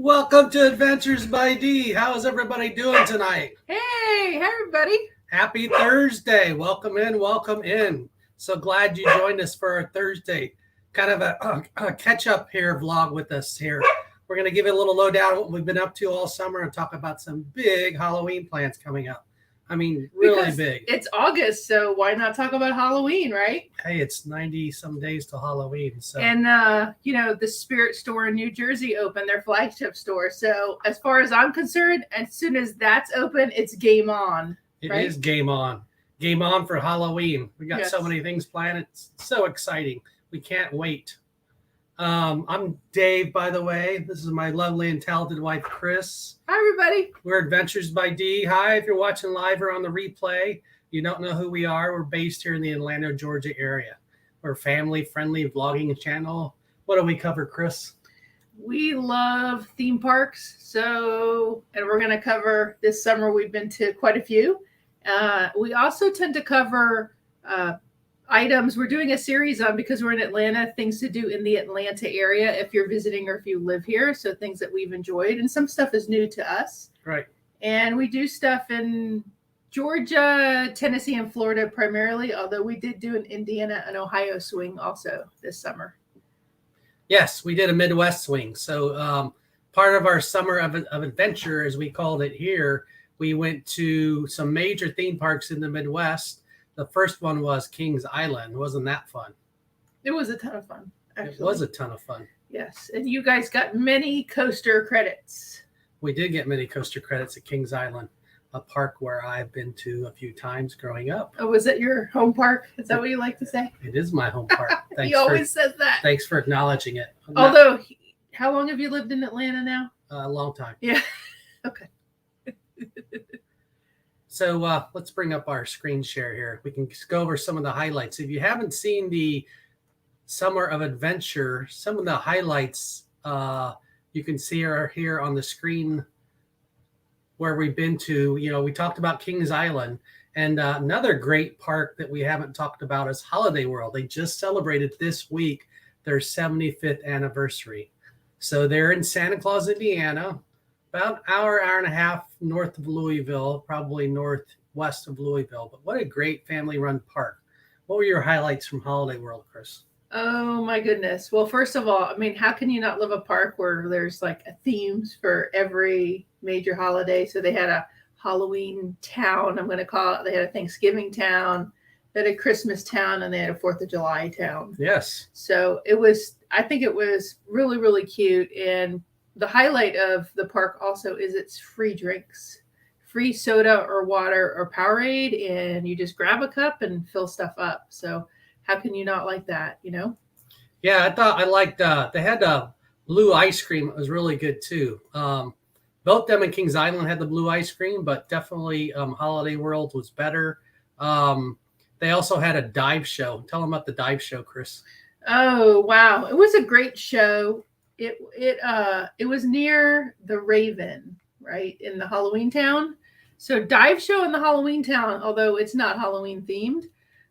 Welcome to Adventures by D. How is everybody doing tonight? Hey, everybody. Happy Thursday. Welcome in, welcome in. So glad you joined us for our Thursday. Kind of a catch-up here vlog with us here. We're going to give you a little lowdown on what we've been up to all summer and talk about some big Halloween plans coming up. I mean, really Because big. It's August, so why not talk about Halloween, right? Hey, it's 90 some days till Halloween. So And the Spirit store in New Jersey opened their flagship store. So as far as I'm concerned, as soon as that's open, it's game on. It right? is game on. Game on for Halloween. We got so many things planned. It's so exciting. We can't wait. I'm Dave, by the way. This is my lovely and talented wife, Kris. Hi, everybody. We're Adventures by D. Hi, if you're watching live or on the replay, you don't know who we are. We're based here in the Atlanta, Georgia area. We're a family-friendly vlogging channel. What do we cover, Kris? We love theme parks. And we're going to cover this summer. We've been to quite a few. We also tend to cover items we're doing a series on because we're in Atlanta, things to do in the Atlanta area if you're visiting or if you live here. So things that we've enjoyed, and some stuff is new to us. Right. And we do stuff in Georgia, Tennessee, and Florida primarily, although we did do an Indiana and Ohio swing also this summer. Yes, we did a Midwest swing. So part of our summer of adventure, as we called it here, we went to some major theme parks in the Midwest. The first one was Kings Island. Wasn't that fun? It was a ton of fun, actually. It was a ton of fun. Yes, and you guys got many coaster credits. We did get many coaster credits at Kings Island, a park where I've been to a few times growing up. Oh, was it your home park? Is that what you like to say? It is my home park. He always says that. Thanks for acknowledging it. Although, how long have you lived in Atlanta now? A long time. Yeah. Okay. So let's bring up our screen share here. We can go over some of the highlights. If you haven't seen the Summer of Adventure, some of the highlights you can see are here on the screen where we've been to. You know, we talked about Kings Island, and another great park that we haven't talked about is Holiday World. They just celebrated this week their 75th anniversary. So they're in Santa Claus, Indiana, about an hour and a half north of Louisville, probably northwest of Louisville. But what a great family-run park. What were your highlights from Holiday World, Kris? Oh, my goodness. Well, first of all, I mean, how can you not love a park where there's like a themes for every major holiday? So they had a Halloween town, I'm going to call it. They had a Thanksgiving town, they had a Christmas town, and they had a 4th of July town. Yes. So I think it was really, really cute. And the highlight of the park also is its free drinks, free soda or water or Powerade, and you just grab a cup and fill stuff up. So how can you not like that, you know? Yeah, I liked, they had blue ice cream. It was really good too. Both them and Kings Island had the blue ice cream, but definitely Holiday World was better. They also had a dive show. Tell them about the dive show, Kris. Oh, wow. It was a great show. It was near the Raven, right, in the Halloween town. So dive show in the Halloween town, although it's not Halloween themed,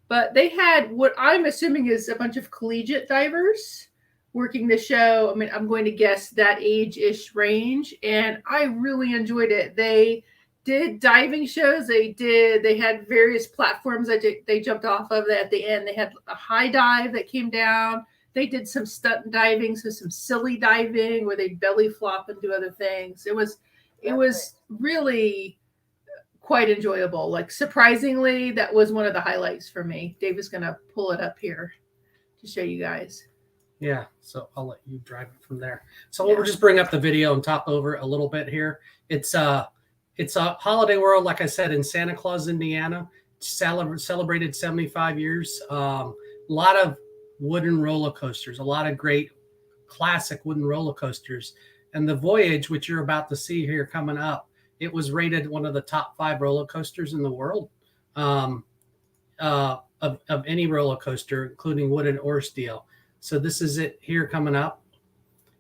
but they had what I'm assuming is a bunch of collegiate divers working the show. I mean, I'm going to guess that age-ish range, and I really enjoyed it. They did diving shows. They had various platforms that they jumped off of. At the end, they had a high dive that came down. They did some stunt diving, so some silly diving where they belly flop and do other things. It was really quite enjoyable. Like, surprisingly, that was one of the highlights for me. Dave is going to pull it up here to show you guys. Yeah, so I'll let you drive it from there. So we'll just bring up the video and talk over a little bit here. It's a Holiday World, like I said, in Santa Claus, Indiana. Celebrated 75 years. A lot of wooden roller coasters, a lot of great classic wooden roller coasters. And the Voyage, which you're about to see here coming up, it was rated one of the top 5 roller coasters in the world of any roller coaster, including wooden or steel. So this is it here coming up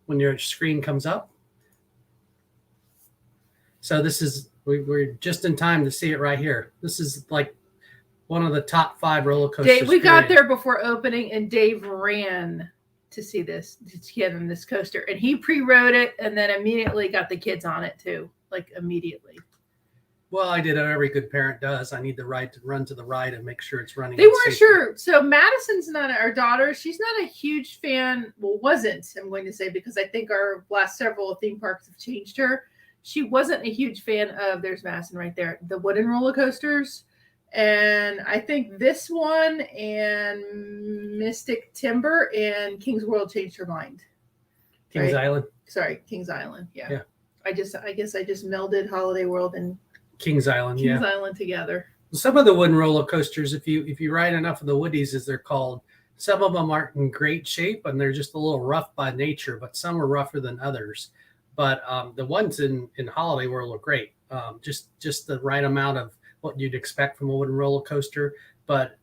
when your screen comes up. So this is, we're just in time to see it right here. This is like one of the top 5 roller coasters. We got there before opening, and Dave ran to see this, to get on this coaster. And he pre-wrote it and then immediately got the kids on it too, like immediately. Well, I did what every good parent does. I need the ride to run to the ride and make sure it's running. They weren't sure. So Madison's not our daughter. She's not a huge fan. Well, wasn't, I'm going to say, because I think our last several theme parks have changed her. She wasn't a huge fan of, there's Madison right there, the wooden roller coasters. And I think this one and Mystic Timber and King's World changed her mind. Kings Island. Sorry, Kings Island. Yeah. I guess I just melded Holiday World and Kings Island. Kings Island together. Some of the wooden roller coasters, if you ride enough of the Woodies, as they're called, some of them aren't in great shape and they're just a little rough by nature, but some are rougher than others. But the ones in Holiday World are great. Just the right amount of what you'd expect from a wooden roller coaster. But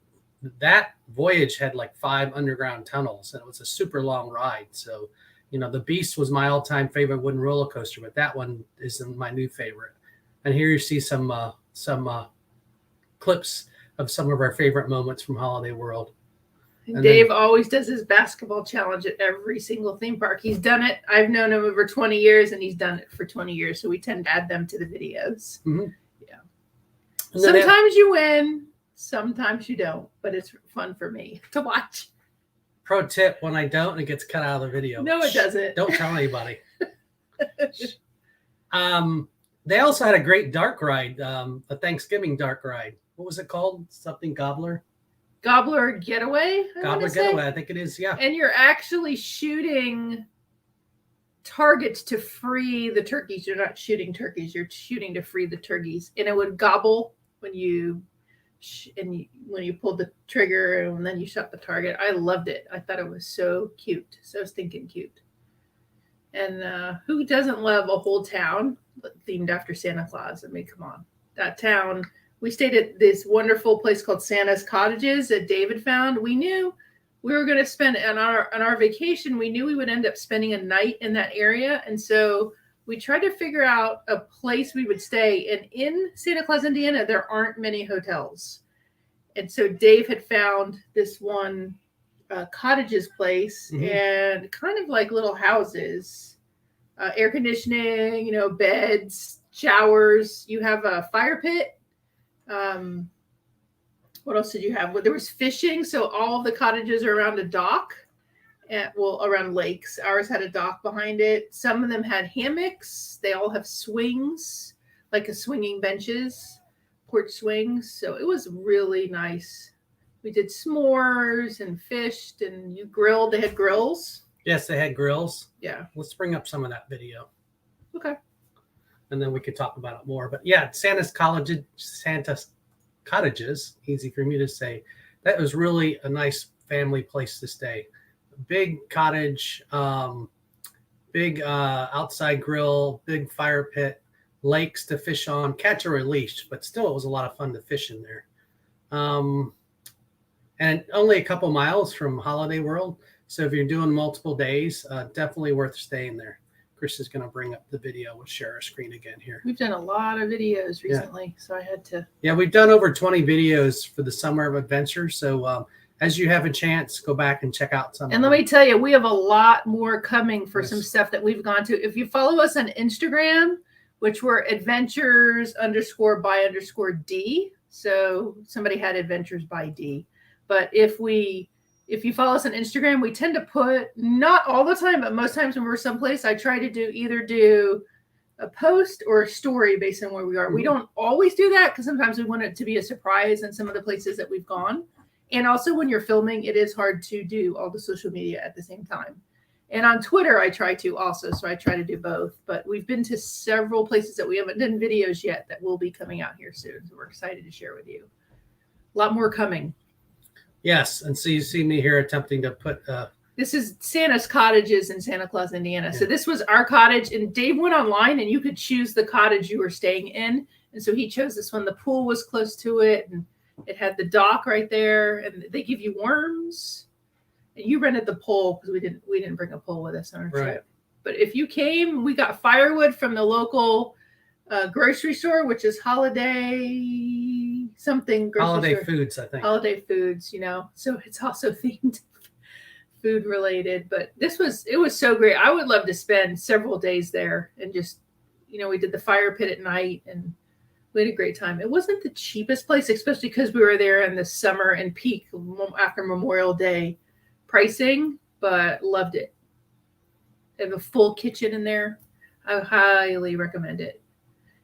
that voyage had like 5 underground tunnels and it was a super long ride. So, the Beast was my all-time favorite wooden roller coaster, but that one is my new favorite. And here you see some clips of some of our favorite moments from Holiday World. And Dave always does his basketball challenge at every single theme park. He's done it. I've known him over 20 years and he's done it for 20 years. So we tend to add them to the videos. Mm-hmm. Yeah. Sometimes you win, sometimes you don't, but it's fun for me to watch. Pro tip, when I don't, it gets cut out of the video. No, it doesn't. Don't tell anybody. They also had a great dark ride, a Thanksgiving dark ride. What was it called? Something Gobbler Getaway? Gobbler Getaway, I think it is, yeah. And you're actually shooting targets to free the turkeys. You're not shooting turkeys. You're shooting to free the turkeys. And it would gobble when you pulled the trigger and then you shot the target. I loved it. I thought it was so cute. So stinking cute. And who doesn't love a whole town themed after Santa Claus? I mean, come on. That town. We stayed at this wonderful place called Santa's Cottages that David found. We knew we were going to spend on our vacation. We knew we would end up spending a night in that area. And so we tried to figure out a place we would stay. And in Santa Claus, Indiana, there aren't many hotels. And so Dave had found this one cottages place, mm-hmm. and kind of like little houses, air conditioning, beds, showers. You have a fire pit. What else did you have? Well, there was fishing. So all of the cottages are around a dock, around lakes. Ours had a dock behind it. Some of them had hammocks. They all have swings, like a swinging benches, porch swings. So it was really nice. We did s'mores and fished and you grilled. They had grills. Yes, they had grills. Yeah. Let's bring up some of that video. Okay. And then we could talk about it more. But yeah, Santa's Cottages, easy for me to say. That was really a nice family place to stay. Big cottage, big outside grill, big fire pit, lakes to fish on, catch or release, but still it was a lot of fun to fish in there. And only a couple miles from Holiday World. So if you're doing multiple days, definitely worth staying there. Kris is going to bring up the video. We'll share our screen again here. We've done a lot of videos recently, so I had to. Yeah, we've done over 20 videos for the Summer of Adventure. So as you have a chance, go back and check out some. And let me tell you, we have a lot more coming for some stuff that we've gone to. If you follow us on Instagram, which we're adventures_by_D. So somebody had Adventures by D. But if you follow us on Instagram, we tend to put, not all the time, but most times when we're someplace, I try to do a post or a story based on where we are. Mm-hmm. We don't always do that because sometimes we want it to be a surprise in some of the places that we've gone. And also when you're filming, it is hard to do all the social media at the same time. And on Twitter, I try to also. So I try to do both. But we've been to several places that we haven't done videos yet that will be coming out here soon. So we're excited to share with you. A lot more coming. Yes, and so you see me here attempting to put... This is Santa's Cottages in Santa Claus, Indiana. Yeah. So this was our cottage, and Dave went online, and you could choose the cottage you were staying in. And so he chose this one. The pool was close to it, and it had the dock right there, and they give you worms. And you rented the pole because we didn't bring a pole with us on our trip. But if you came, we got firewood from the local grocery store, which is Holiday something. Holiday Foods, I think. Holiday Foods, So it's also themed food related, but it was so great. I would love to spend several days there and just, we did the fire pit at night and we had a great time. It wasn't the cheapest place, especially because we were there in the summer and peak after Memorial Day pricing, but loved it. They have a full kitchen in there. I highly recommend it.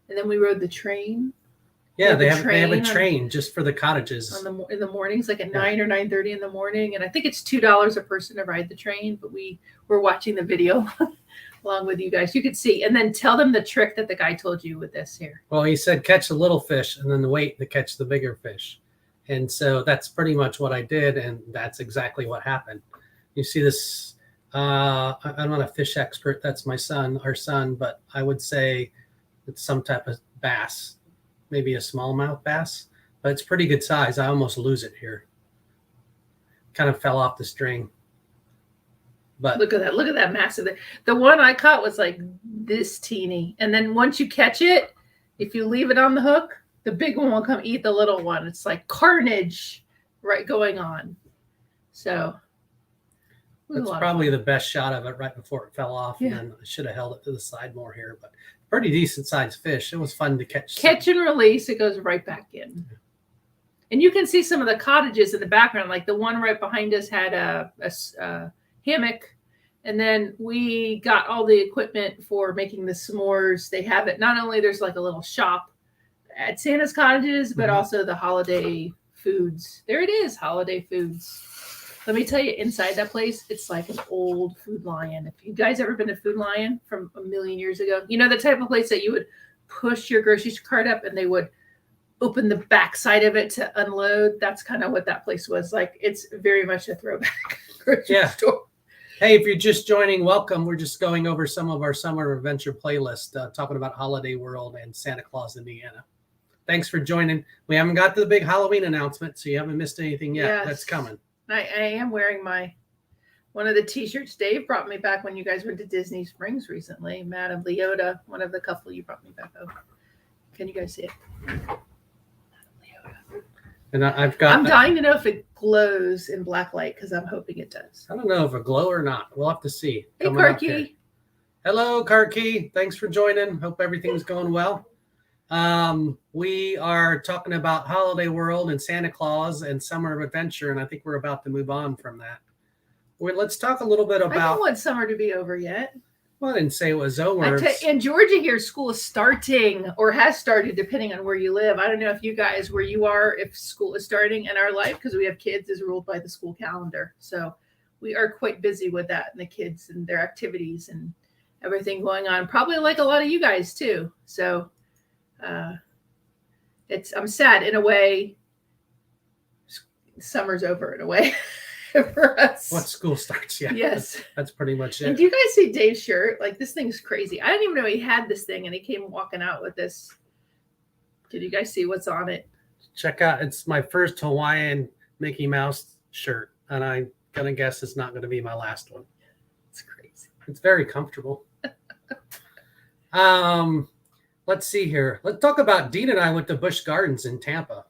And then we rode the train. Yeah, they have a train just for the cottages in the mornings, like at 9 or 9:30 in the morning, and I think it's $2 a person to ride the train. But we were watching the video along with you guys. You could see, and then tell them the trick that the guy told you with this here. Well, he said catch the little fish and then wait to catch the bigger fish, and so that's pretty much what I did, and that's exactly what happened. You see this. I'm not a fish expert. That's our son, but I would say it's some type of bass. Maybe a smallmouth bass, but it's pretty good size. I almost lose it here. Kind of fell off the string. But look at that massive. The one I caught was like this teeny. And then once you catch it, if you leave it on the hook, the big one will come eat the little one. It's like carnage going on. So that's probably the best shot of it right before it fell off. Yeah. And then I should have held it to the side more here, but pretty decent sized fish. It was fun to catch. Catch and release. It goes right back in. And you can see some of the cottages in the background. Like the one right behind us had a hammock. And then we got all the equipment for making the s'mores. They have it. Not only there's like a little shop at Santa's cottages, but also the holiday foods. There it is, holiday foods. Let me tell you, inside that place, it's like an old Food Lion. If you guys ever been to Food Lion from a million years ago, the type of place that you would push your grocery cart up and they would open the back side of it to unload. That's kind of what that place was like. It's very much a throwback grocery store. Hey, if you're just joining, welcome. We're just going over some of our summer adventure playlist, talking about Holiday World and Santa Claus, Indiana. Thanks for joining. We haven't got to the big Halloween announcement, so you haven't missed anything yet. Yes. That's coming. I am wearing one of the t-shirts Dave brought me back when you guys went to Disney Springs recently. Madame Leota, one of the couple you brought me back over. Can you guys see it? Madame Leota. And I'm dying to know if it glows in black light because I'm hoping it does. I don't know if it glow or not. We'll have to see. Hey, Karki. Hello, Karki. Thanks for joining. Hope everything's going well. We are talking about Holiday World and Santa Claus and Summer of Adventure, and I think we're about to move on from that. Let's talk a little bit about. I don't want summer to be over yet. Well, I didn't say it was over. In Georgia here, school is starting or has started, depending on where you live. I don't know if you guys, where you are, if school is starting in our life, because we have kids, is ruled by the school calendar. So we are quite busy with that and the kids and their activities and everything going on. Probably like a lot of you guys too. So I'm sad in a way. Summer's over in a way for us. Once school starts, yeah. Yes. That's pretty much it. And do you guys see Dave's shirt? Like, this thing's crazy. I didn't even know he had this thing, and he came walking out with this. Did you guys see what's on it? Check out. It's my first Hawaiian Mickey Mouse shirt, and I'm gonna guess it's not gonna be my last one. It's crazy. It's very comfortable. Let's see here. Let's talk about Dean and I went to Busch Gardens in Tampa.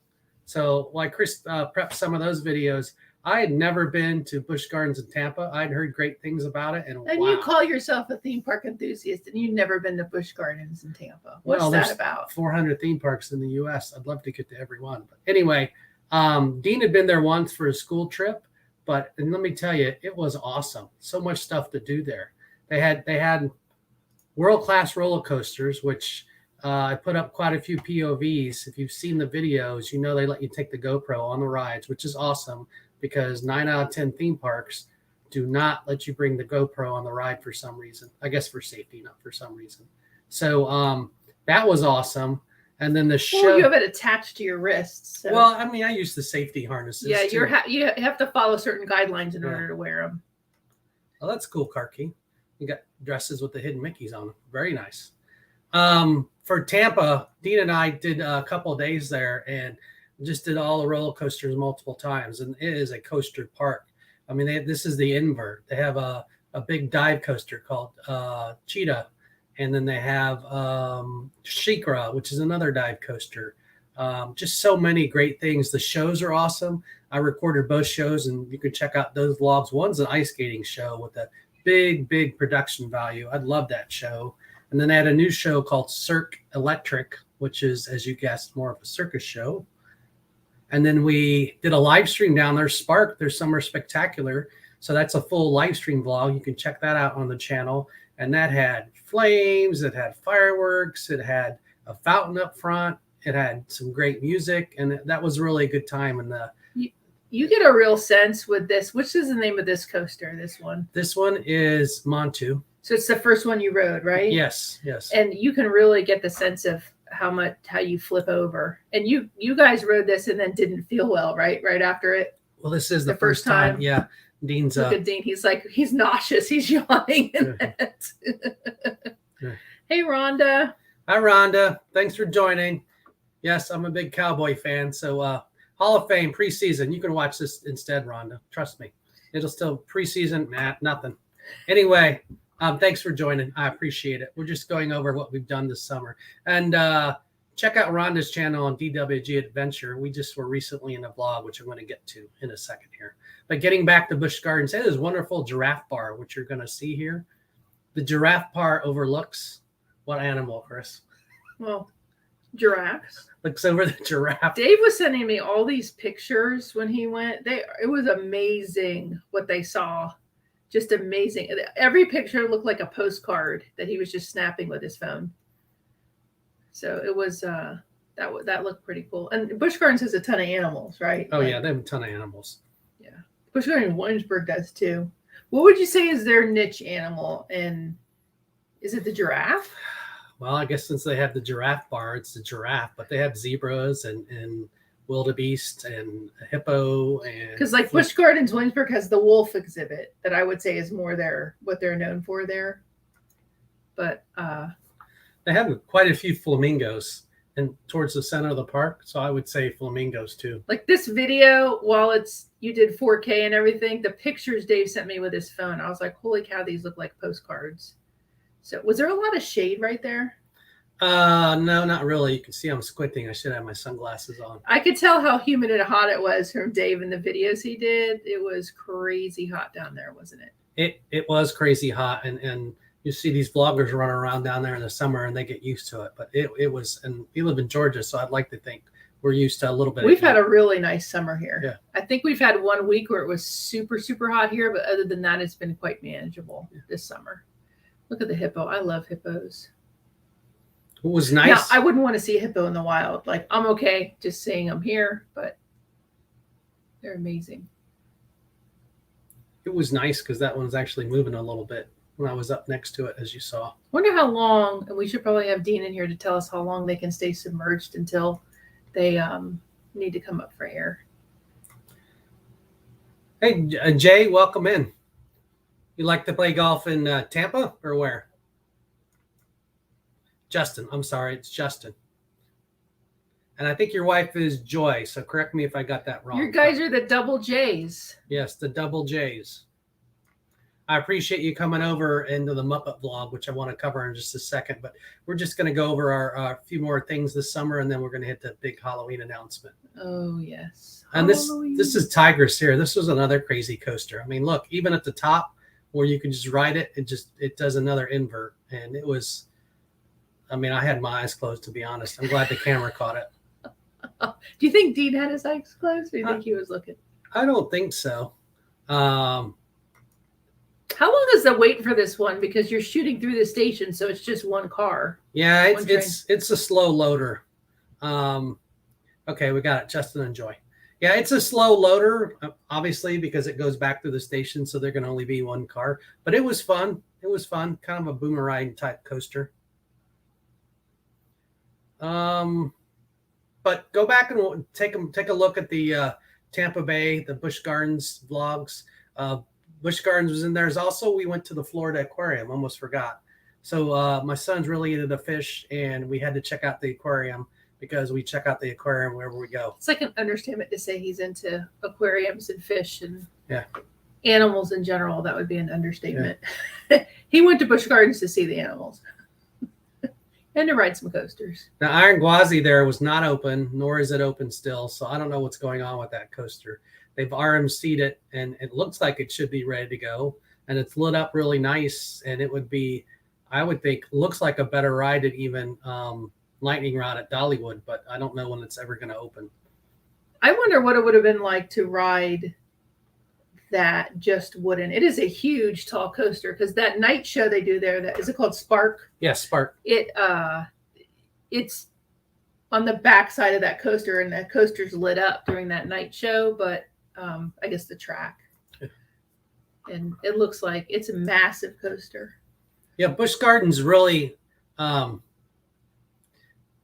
So while Kris prepped some of those videos, I had never been to Busch Gardens in Tampa. I'd heard great things about it. And wow. You call yourself a theme park enthusiast, and you've never been to Busch Gardens in Tampa. What's that about? 400 theme parks in the U.S. I'd love to get to every one. But anyway, Dean had been there once for a school trip. And let me tell you, it was awesome. So much stuff to do there. They had world-class roller coasters, which I put up quite a few POVs. If you've seen the videos, you know they let you take the GoPro on the rides, which is awesome because 9 out of 10 theme parks do not let you bring the GoPro on the ride for some reason. I guess for safety, not for some reason. So that was awesome. And then the show. Well, you have it attached to your wrists. So. Well, I mean, I use the safety harnesses. Yeah, you have to follow certain guidelines in order to wear them. Well, that's cool, Karki. You got dresses with the hidden Mickeys on them. Very nice. For Tampa, Dean and I did a couple of days there and just did all the roller coasters multiple times. And it is a coaster park. I mean, this is the invert. They have a big dive coaster called Cheetah. And then they have SheiKra, which is another dive coaster. Just so many great things. The shows are awesome. I recorded both shows, and you can check out those vlogs. One's an ice skating show with a big production value. I love that show. And then they had a new show called Cirque Electric, which is, as you guessed, more of a circus show. And then we did a live stream down there, Spark, their Summer Spectacular. So that's a full live stream vlog. You can check that out on the channel. And that had flames, it had fireworks, it had a fountain up front, it had some great music, and that was really a good time. And you get a real sense with this. Which is the name of this coaster? This one. This one is Montu. So it's the first one you rode, right? Yes. And you can really get the sense of how you flip over. And you guys rode this and then didn't feel well, right? Right after it. Well, this is the first time. Yeah. Dean's look at Dean. He's nauseous. He's yawning. Hey, Rhonda. Hi, Rhonda. Thanks for joining. Yes, I'm a big Cowboy fan. So Hall of Fame preseason. You can watch this instead, Rhonda. Trust me. It'll still preseason. Nothing. Anyway, thanks for joining. I appreciate it. We're just going over what we've done this summer. And check out Rhonda's channel on DWG Adventure. We just were recently in a vlog, which I'm going to get to in a second here. But getting back to Busch Gardens, it is a wonderful giraffe bar, which you're going to see here. The giraffe bar overlooks what animal, Kris? Well, giraffes. Looks over the giraffe. Dave was sending me all these pictures when he went. It was amazing what they saw. Just amazing. Every picture looked like a postcard that he was just snapping with his phone. So it was that looked pretty cool. And Busch Gardens has a ton of animals, right? Oh, yeah, they have a ton of animals. Yeah. Busch Gardens in Williamsburg does too. What would you say is their niche animal? And is it the giraffe? Well, I guess since they have the giraffe bar, it's the giraffe, but they have zebras and wildebeest and a hippo. And because like Busch Gardens Williamsburg has the wolf exhibit that I would say is more what they're known for there. But they have quite a few flamingos and towards the center of the park. So I would say flamingos too. Like this video, while you did 4K and everything, the pictures Dave sent me with his phone, I was like, holy cow, these look like postcards. So was there a lot of shade right there? No, not really. You can see I'm squinting. I should have my sunglasses on. I could tell how humid and hot it was from Dave in the videos he did. It was crazy hot down there, wasn't it? It was crazy hot, and you see these vloggers run around down there in the summer and they get used to it. But it was, and we live in Georgia, so I'd like to think we're used to a little bit. We've had a really nice summer here. Yeah. I think we've had 1 week where it was super, super hot here, but other than that, it's been quite manageable this summer. Look at the hippo. I love hippos. It was nice. Now, I wouldn't want to see a hippo in the wild. Like, I'm okay just seeing them here, but they're amazing. It was nice because that one's actually moving a little bit when I was up next to it, as you saw. Wonder how long, and we should probably have Dean in here to tell us how long they can stay submerged until they need to come up for air. Hey, Jay, welcome in. You like to play golf in Tampa or where? Justin. I'm sorry, it's Justin. And I think your wife is Joy, so correct me if I got that wrong. Your guys are the double J's. Yes, the double J's. I appreciate you coming over into the Muppet vlog, which I want to cover in just a second. But we're just going to go over our few more things this summer, and then we're going to hit the big Halloween announcement. Oh, yes. And this is Tigris here. This was another crazy coaster. I mean, look, even at the top where you can just ride it, it does another invert. And it was, I mean, I had my eyes closed, to be honest. I'm glad the camera caught it. Do you think Dean had his eyes closed, or do you think he was looking? I don't think so. How long is the wait for this one? Because you're shooting through the station, so it's just one car. Yeah, it's a slow loader. Okay, we got it. Justin and Joy. Yeah, it's a slow loader, obviously, because it goes back through the station, so there can only be one car. But it was fun. It was fun. Kind of a boomerang type coaster. But go back and take a look at the Tampa Bay, the Busch Gardens vlogs. Busch Gardens was in there. Also, we went to the Florida Aquarium. Almost forgot. So my son's really into the fish, and we had to check out the aquarium because we check out the aquarium wherever we go. It's like an understatement to say he's into aquariums and fish and yeah, animals in general. That would be an understatement. Yeah. He went to Busch Gardens to see the animals. And to ride some coasters. Now, Iron Gwazi there was not open, nor is it open still. So I don't know what's going on with that coaster. They've RMC'd it, and it looks like it should be ready to go. And it's lit up really nice. And it would be, I would think, looks like a better ride than even Lightning Rod at Dollywood. But I don't know when it's ever going to open. I wonder what it would have been like to ride that just wooden. It is a huge tall coaster because that night show they do there, that is it called Spark? Yeah, Spark. It's on the back side of that coaster, and that coaster's lit up during that night show, but I guess the track. And it looks like it's a massive coaster. Yeah, Busch Gardens really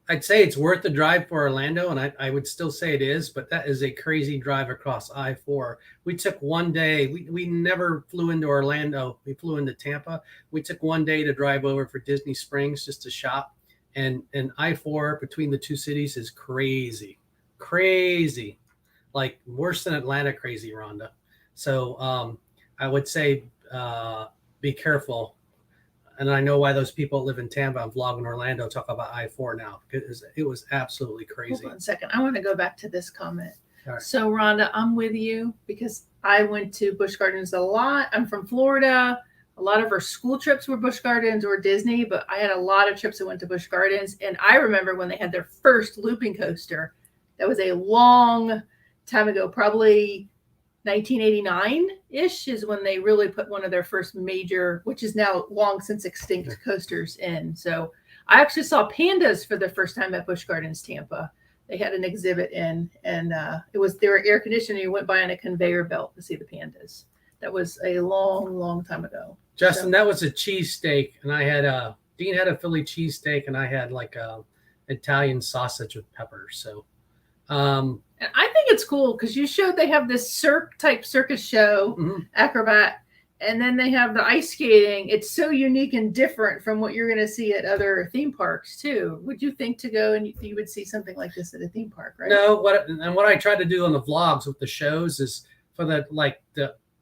I'd say it's worth the drive for Orlando, and I would still say it is, but that is a crazy drive across I-4. We took one day. We never flew into Orlando. We flew into Tampa. We took one day to drive over for Disney Springs just to shop, and I-4 between the two cities is crazy, like worse than Atlanta crazy, Rhonda. So I would say be careful. And I know why those people live in Tampa and vlog in Orlando talk about I-4 now, because it was absolutely crazy. Hold on a second. I want to go back to this comment. All right. So, Rhonda, I'm with you because I went to Busch Gardens a lot. I'm from Florida. A lot of our school trips were Busch Gardens or Disney, but I had a lot of trips that went to Busch Gardens. And I remember when they had their first looping coaster. That was a long time ago, probably 1989-ish is when they really put one of their first major, which is now long since extinct, coasters in. So I actually saw pandas for the first time at Busch Gardens Tampa. They had an exhibit in, and they were air conditioned. You went by on a conveyor belt to see the pandas. That was a long time ago. Justin, that was a cheesesteak, and I had Dean had a Philly cheesesteak, and I had like a Italian sausage with peppers. So and I think it's cool because you showed they have this circus show, acrobat, and then they have the ice skating. It's so unique and different from what you're going to see at other theme parks too. Would you think to go and you would see something like this at a theme park, right? No, what I try to do on the vlogs with the shows is for the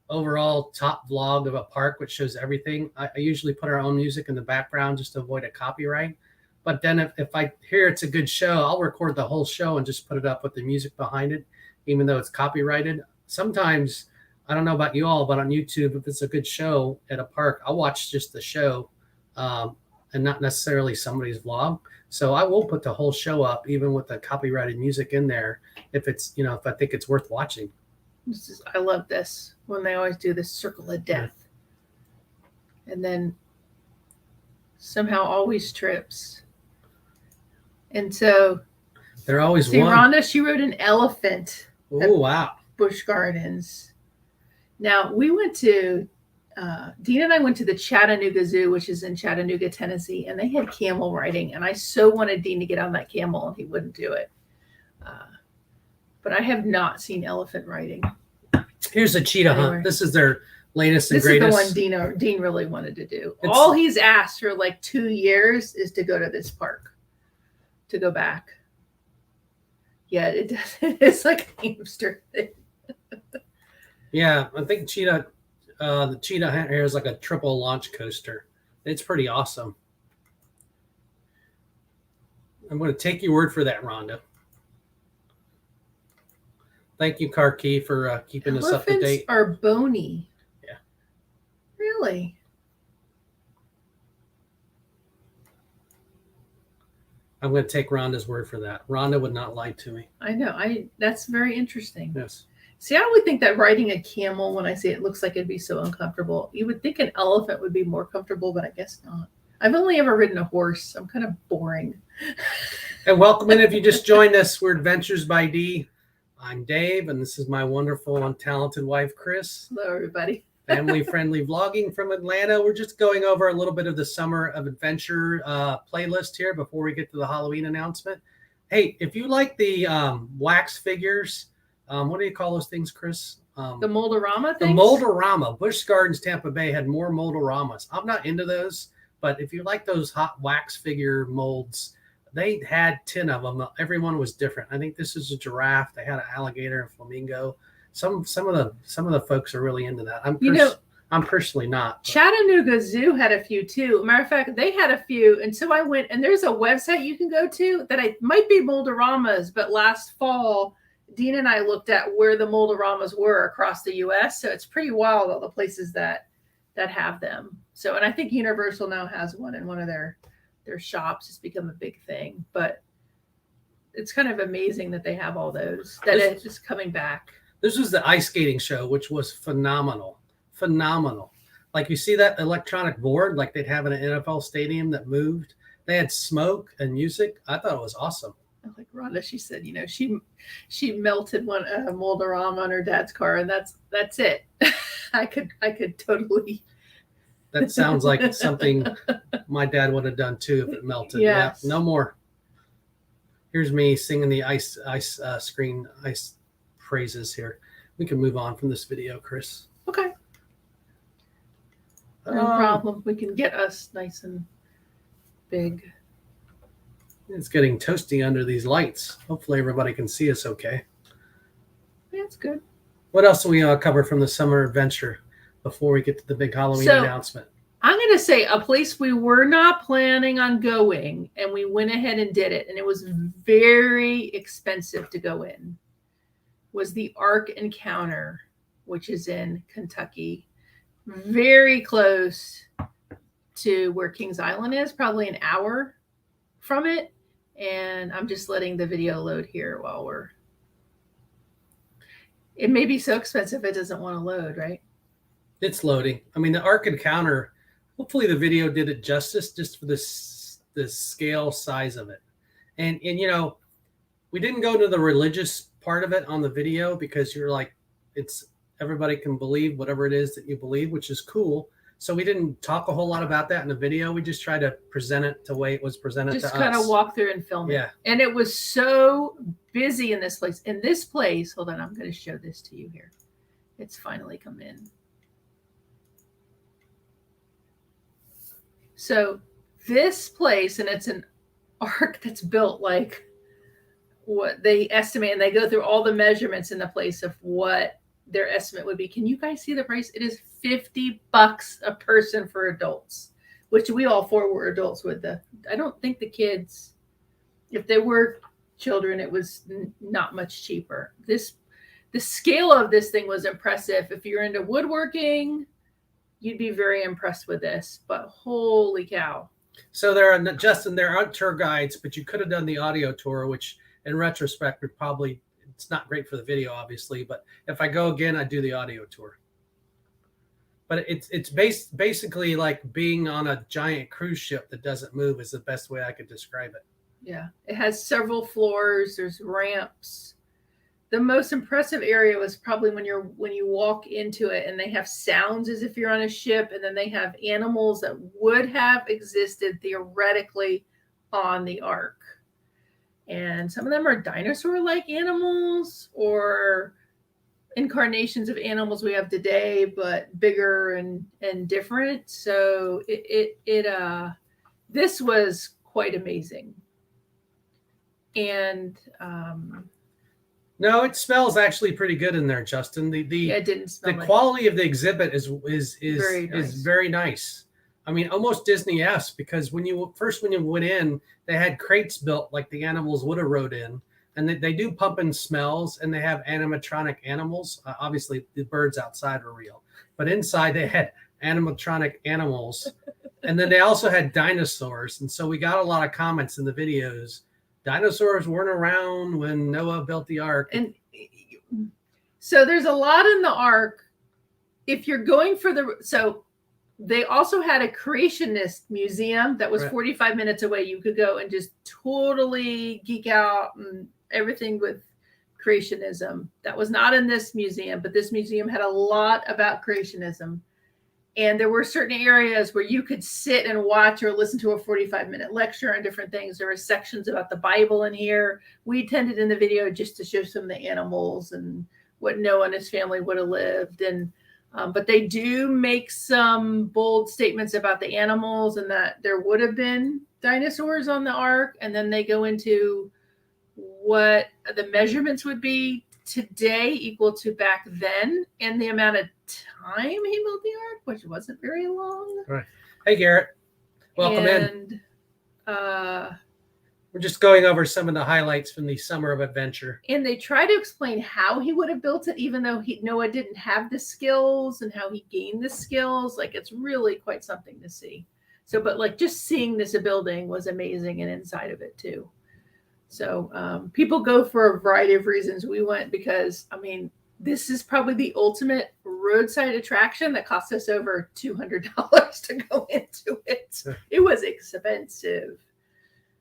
overall top vlog of a park, which shows everything. I usually put our own music in the background just to avoid a copyright. But then if I hear it's a good show, I'll record the whole show and just put it up with the music behind it, even though it's copyrighted. Sometimes, I don't know about you all, but on YouTube, if it's a good show at a park, I'll watch just the show and not necessarily somebody's vlog. So I will put the whole show up, even with the copyrighted music in there, if it's, if I think it's worth watching. I love this when they always do this circle of death. And then somehow always trips. And so they're always see, one. Rhonda, she rode an elephant. Oh, wow. Busch Gardens. Now we went to Dean and I went to the Chattanooga Zoo, which is in Chattanooga, Tennessee, and they had camel riding. And I so wanted Dean to get on that camel, and he wouldn't do it. But I have not seen elephant riding. Here's a cheetah hunt. This is their latest and greatest. This is the one Dean really wanted to do. All he's asked for like 2 years is to go to this park. To go back. Yeah, it does. It's like a hamster thing. Yeah, I think the cheetah hunt here is like a triple launch coaster. It's pretty awesome. I'm going to take your word for that, Rhonda. Thank you, Car Key, for keeping us up to date. Elephants are bony. Yeah. Really? I'm going to take Rhonda's word for that. Rhonda would not lie to me. I know. That's very interesting. Yes. See, I would think that riding a camel, when I say it looks like it'd be so uncomfortable, you would think an elephant would be more comfortable, but I guess not. I've only ever ridden a horse. I'm kind of boring. And welcome in if you just joined us. We're Adventures by D. I'm Dave, and this is my wonderful and talented wife, Kris. Hello, everybody. Family-friendly vlogging from Atlanta. We're just going over a little bit of the Summer of Adventure playlist here before we get to the Halloween announcement. Hey, if you like the wax figures, what do you call those things, Kris? The Mold-A-Rama things? The Mold-A-Rama. Busch Gardens Tampa Bay had more Mold-A-Ramas. I'm not into those, but if you like those hot wax figure molds, they had 10 of them. Every one was different. I think this is a giraffe. They had an alligator and flamingo. Some of the folks are really into that. I'm personally not. Chattanooga Zoo had a few too. Matter of fact, they had a few. And so I went, and there's a website you can go to that I might be Moldorama's, but last fall, Dean and I looked at where the Moldoramas were across the US. So it's pretty wild, all the places that have them. So, and I think Universal now has one in one of their shops. It's become a big thing, but it's kind of amazing that they have all those, that it's just coming back. This was the ice skating show, which was phenomenal. Like you see that electronic board like they'd have in an NFL stadium that moved. They had smoke and music. I thought it was awesome. Like Rhonda, she said, she melted one Moldorama on her dad's car, and that's it. I could totally. That sounds like something my dad would have done too if it melted. Yes. Yeah, no more. Here's me singing the ice phrases here. We can move on from this video, Kris. Okay. No problem. We can get us nice and big. It's getting toasty under these lights. Hopefully everybody can see us okay. Yeah, it's good. What else do we cover from the summer adventure before we get to the big Halloween announcement? I'm going to say a place we were not planning on going, and we went ahead and did it, and it was very expensive to go in, was the Ark Encounter, which is in Kentucky. Very close to where Kings Island is, probably an hour from it. And I'm just letting the video load here while it may be so expensive it doesn't want to load, right? It's loading. I mean, the Ark Encounter, hopefully the video did it justice just for the scale size of it. And we didn't go to the religious part of it on the video because you're like, everybody can believe whatever it is that you believe, which is cool. So we didn't talk a whole lot about that in the video. We just tried to present it the way it was presented to us. Just kind of walk through and film it. Yeah. And it was so busy in this place. In this place, hold on, I'm going to show this to you here. It's finally come in. So this place, and it's an ark that's built like what they estimate, and they go through all the measurements in the place of what their estimate would be. Can you guys see the price? It is $50 a person for adults, which we all four were adults with. I don't think the kids, if they were children, it was not much cheaper. The scale of this thing was impressive. If you're into woodworking, you'd be very impressed with this, but holy cow. So there aren't tour guides, but you could have done the audio tour, which in retrospect would probably, it's not great for the video, obviously, but if I go again, I do the audio tour. But it's basically like being on a giant cruise ship that doesn't move is the best way I could describe it. Yeah, it has several floors. There's ramps. The most impressive area was probably when you walk into it, and they have sounds as if you're on a ship, and then they have animals that would have existed theoretically on the Ark. And some of them are dinosaur-like animals or incarnations of animals we have today, but bigger and different. So this was quite amazing. And no, it smells actually pretty good in there, Justin. It didn't smell. The quality of the exhibit is very nice. I mean, almost Disney-esque, because when you went in, they had crates built like the animals would have rode in, and they do pump in smells, and they have animatronic animals. Obviously, the birds outside are real, but inside they had animatronic animals, and then they also had dinosaurs. And so we got a lot of comments in the videos. Dinosaurs weren't around when Noah built the Ark. And so there's a lot in the Ark. If you're going for they also had a creationist museum that was 45 minutes away. You could go and just totally geek out and everything with creationism. That was not in this museum, but this museum had a lot about creationism. And there were certain areas where you could sit and watch or listen to a 45-minute lecture on different things. There were sections about the Bible in here. We attended in the video just to show some of the animals and what Noah and his family would have lived. And but they do make some bold statements about the animals and that there would have been dinosaurs on the Ark. And then they go into what the measurements would be today equal to back then, and the amount of time he built the ark, which wasn't very long. All right. Hey, Garrett. Welcome in. And We're just going over some of the highlights from the Summer of Adventure. and they try to explain how he would have built it, even though Noah didn't have the skills, and how he gained the skills. Like, it's really quite something to see. So, but like just seeing this building was amazing, and inside of it too. So people go for a variety of reasons. We went because, I mean, this is probably the ultimate roadside attraction that cost us over $200 to go into it. It was expensive.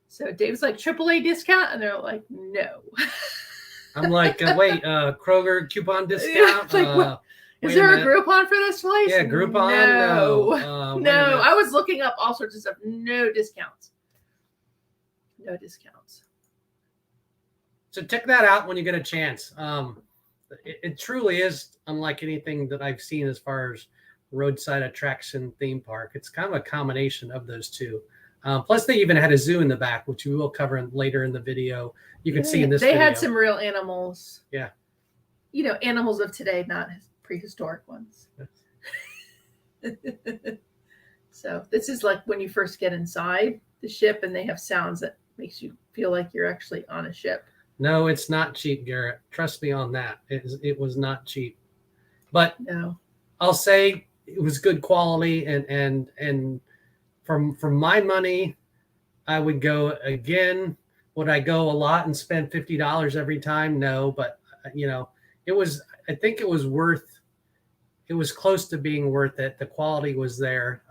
So Dave's like, AAA discount? And they're like, no. I'm like, wait, Kroger coupon discount? Like, is there a Groupon for this place? Yeah, Groupon? No. No, I was looking up all sorts of stuff. No discounts. No discounts. So check that out when you get a chance. It truly is unlike anything that I've seen as far as roadside attraction theme park. It's kind of a combination of those two. Plus, they even had a zoo in the back, which we will cover later in the video. You can see in this video. They had some real animals. Yeah. You know, animals of today, not prehistoric ones. So this is like when you first get inside the ship and they have sounds that makes you feel like you're actually on a ship. No, it's not cheap, Garrett. Trust me on that. It was not cheap. But no, I'll say it was good quality, and from my money, I would go again. Would I go a lot and spend $50 every time? No, but you know, I think it was worth. It was close to being worth it. The quality was there.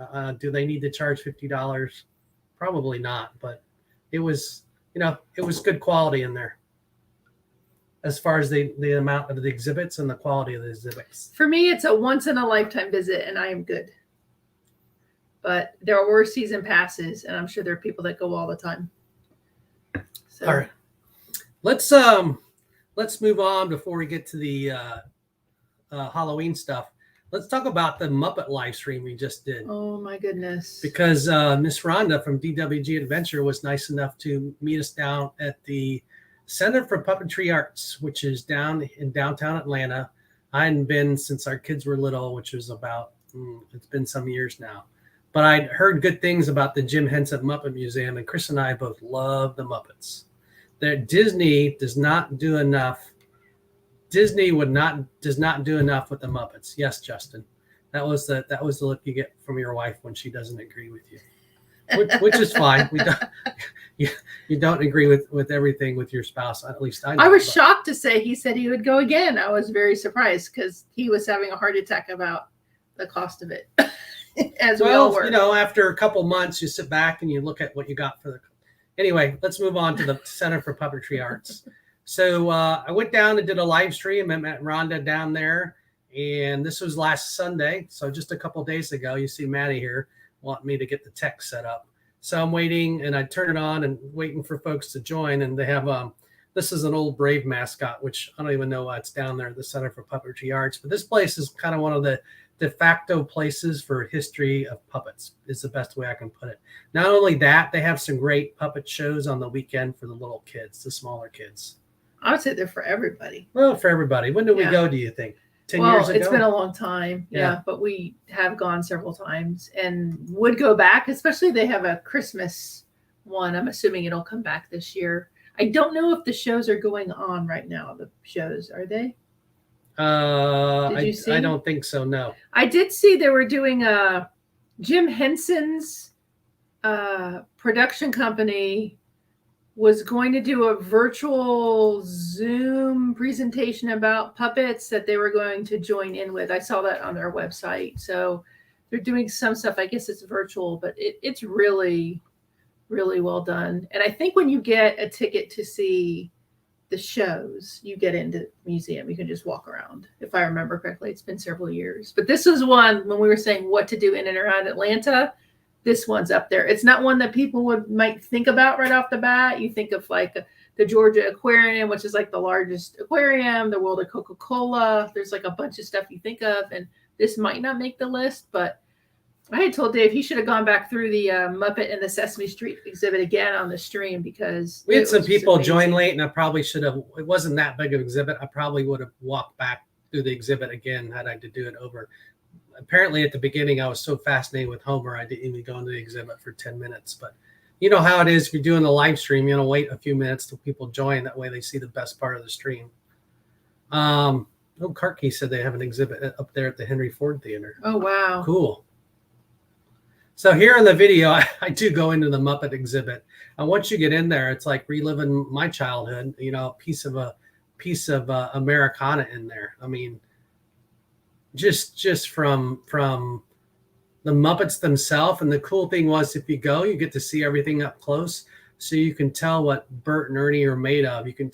Do they need to charge $50? Probably not, but it was, it was good quality in there. As far as the amount of the exhibits and the quality of the exhibits. For me, it's a once in a lifetime visit, and I am good. But there were season passes, and I'm sure there are people that go all the time. So. All right, let's move on before we get to the Halloween stuff. Let's talk about the Muppet live stream we just did. Oh my goodness! Because Miss Rhonda from DWG Adventure was nice enough to meet us down at the Center for Puppetry Arts, which is down in downtown Atlanta. I hadn't been since our kids were little, which was about, it's been some years now. But I'd heard good things about the Jim Henson Muppet Museum, and Chris and I both love the Muppets. Disney does not do enough. Disney does not do enough with the Muppets. Yes, Justin. That was the look you get from your wife when she doesn't agree with you. Which is fine. We don't. You don't agree with everything with your spouse. At least I know. I was shocked to say he said he would go again. I was very surprised because he was having a heart attack about the cost of it. As we all were. After a couple months, you sit back and you look at what you got for the. Anyway, let's move on to the Center for Puppetry Arts. So I went down and did a live stream. I met Rhonda down there, and this was last Sunday. So just a couple days ago, you see Maddie here. Want me to get the tech set up. So I'm waiting, and I turn it on and waiting for folks to join. And they have this is an old Brave mascot, which I don't even know why it's down there at the Center for Puppetry Arts. But this place is kind of one of the de facto places for history of puppets, is the best way I can put it. Not only that, they have some great puppet shows on the weekend for the little kids, the smaller kids. I would say they're for everybody. Well, for everybody. When did we go, do you think? 10 years ago? It's been a long time. Yeah, but we have gone several times and would go back, especially they have a Christmas one. I'm assuming it'll come back this year. I don't know if the shows are going on right now. The shows, are they? Did you see? I don't think so, no. I did see they were doing Jim Henson's production company was going to do a virtual Zoom presentation about puppets that they were going to join in with. I saw that on their website. So they're doing some stuff. I guess it's virtual, but it's really, really well done. And I think when you get a ticket to see the shows, you get into the museum. You can just walk around. If I remember correctly, it's been several years. But this was one when we were saying what to do in and around Atlanta. This one's up there. It's not one that people might think about right off the bat. You think of like the Georgia Aquarium, which is like the largest aquarium, the World of Coca-Cola. There's like a bunch of stuff you think of, and this might not make the list, but I had told Dave he should have gone back through the Muppet and the Sesame Street exhibit again on the stream because we had some people join late, and I probably should have. It wasn't that big of an exhibit. I probably would have walked back through the exhibit again had I to do it over. Apparently, at the beginning, I was so fascinated with Homer, I didn't even go into the exhibit for 10 minutes. But you know how it is if you're doing the live stream, wait a few minutes till people join. That way, they see the best part of the stream. Kartke said they have an exhibit up there at the Henry Ford Theater. Oh, wow. Cool. So here in the video, I do go into the Muppet exhibit. And once you get in there, it's like reliving my childhood, a piece of Americana in there. I mean, just from the Muppets themselves. And the cool thing was if you go, you get to see everything up close. So you can tell what Bert and Ernie are made of. You can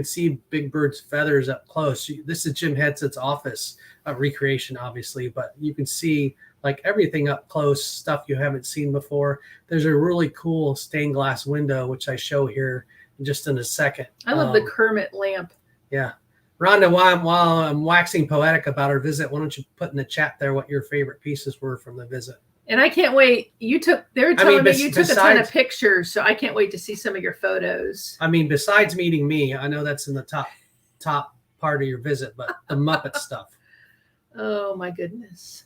see Big Bird's feathers up close. This is Jim Henson's office recreation, obviously, but you can see like everything up close, stuff you haven't seen before. There's a really cool stained glass window, which I show here just in a second. I love the Kermit lamp. Yeah. Rhonda, while I'm waxing poetic about our visit, why don't you put in the chat there what your favorite pieces were from the visit? And I can't wait. They were telling me you took a ton of pictures, so I can't wait to see some of your photos. I mean, besides meeting me, I know that's in the top part of your visit, but the Muppet stuff. Oh my goodness.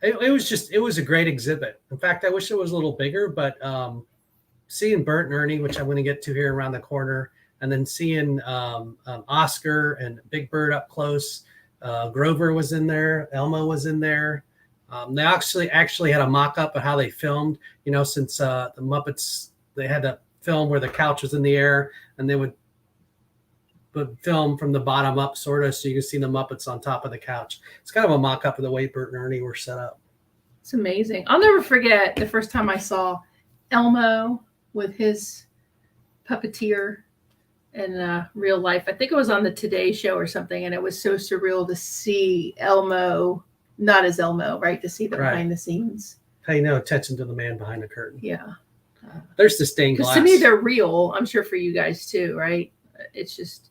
It was a great exhibit. In fact, I wish it was a little bigger, but seeing Bert and Ernie, which I'm going to get to here around the corner, and then seeing Oscar and Big Bird up close. Grover was in there. Elmo was in there. They actually had a mock-up of how they filmed, since the Muppets, they had to film where the couch was in the air, and they would film from the bottom up, sort of, so you can see the Muppets on top of the couch. It's kind of a mock-up of the way Bert and Ernie were set up. It's amazing. I'll never forget the first time I saw Elmo with his puppeteer in real life. I think it was on the Today Show or something, and it was so surreal to see Elmo, not as Elmo, right? To see the behind the scenes. Pay no attention to the man behind the curtain. Yeah. There's the stained glass. To me, they're real. I'm sure for you guys too, right? It's just...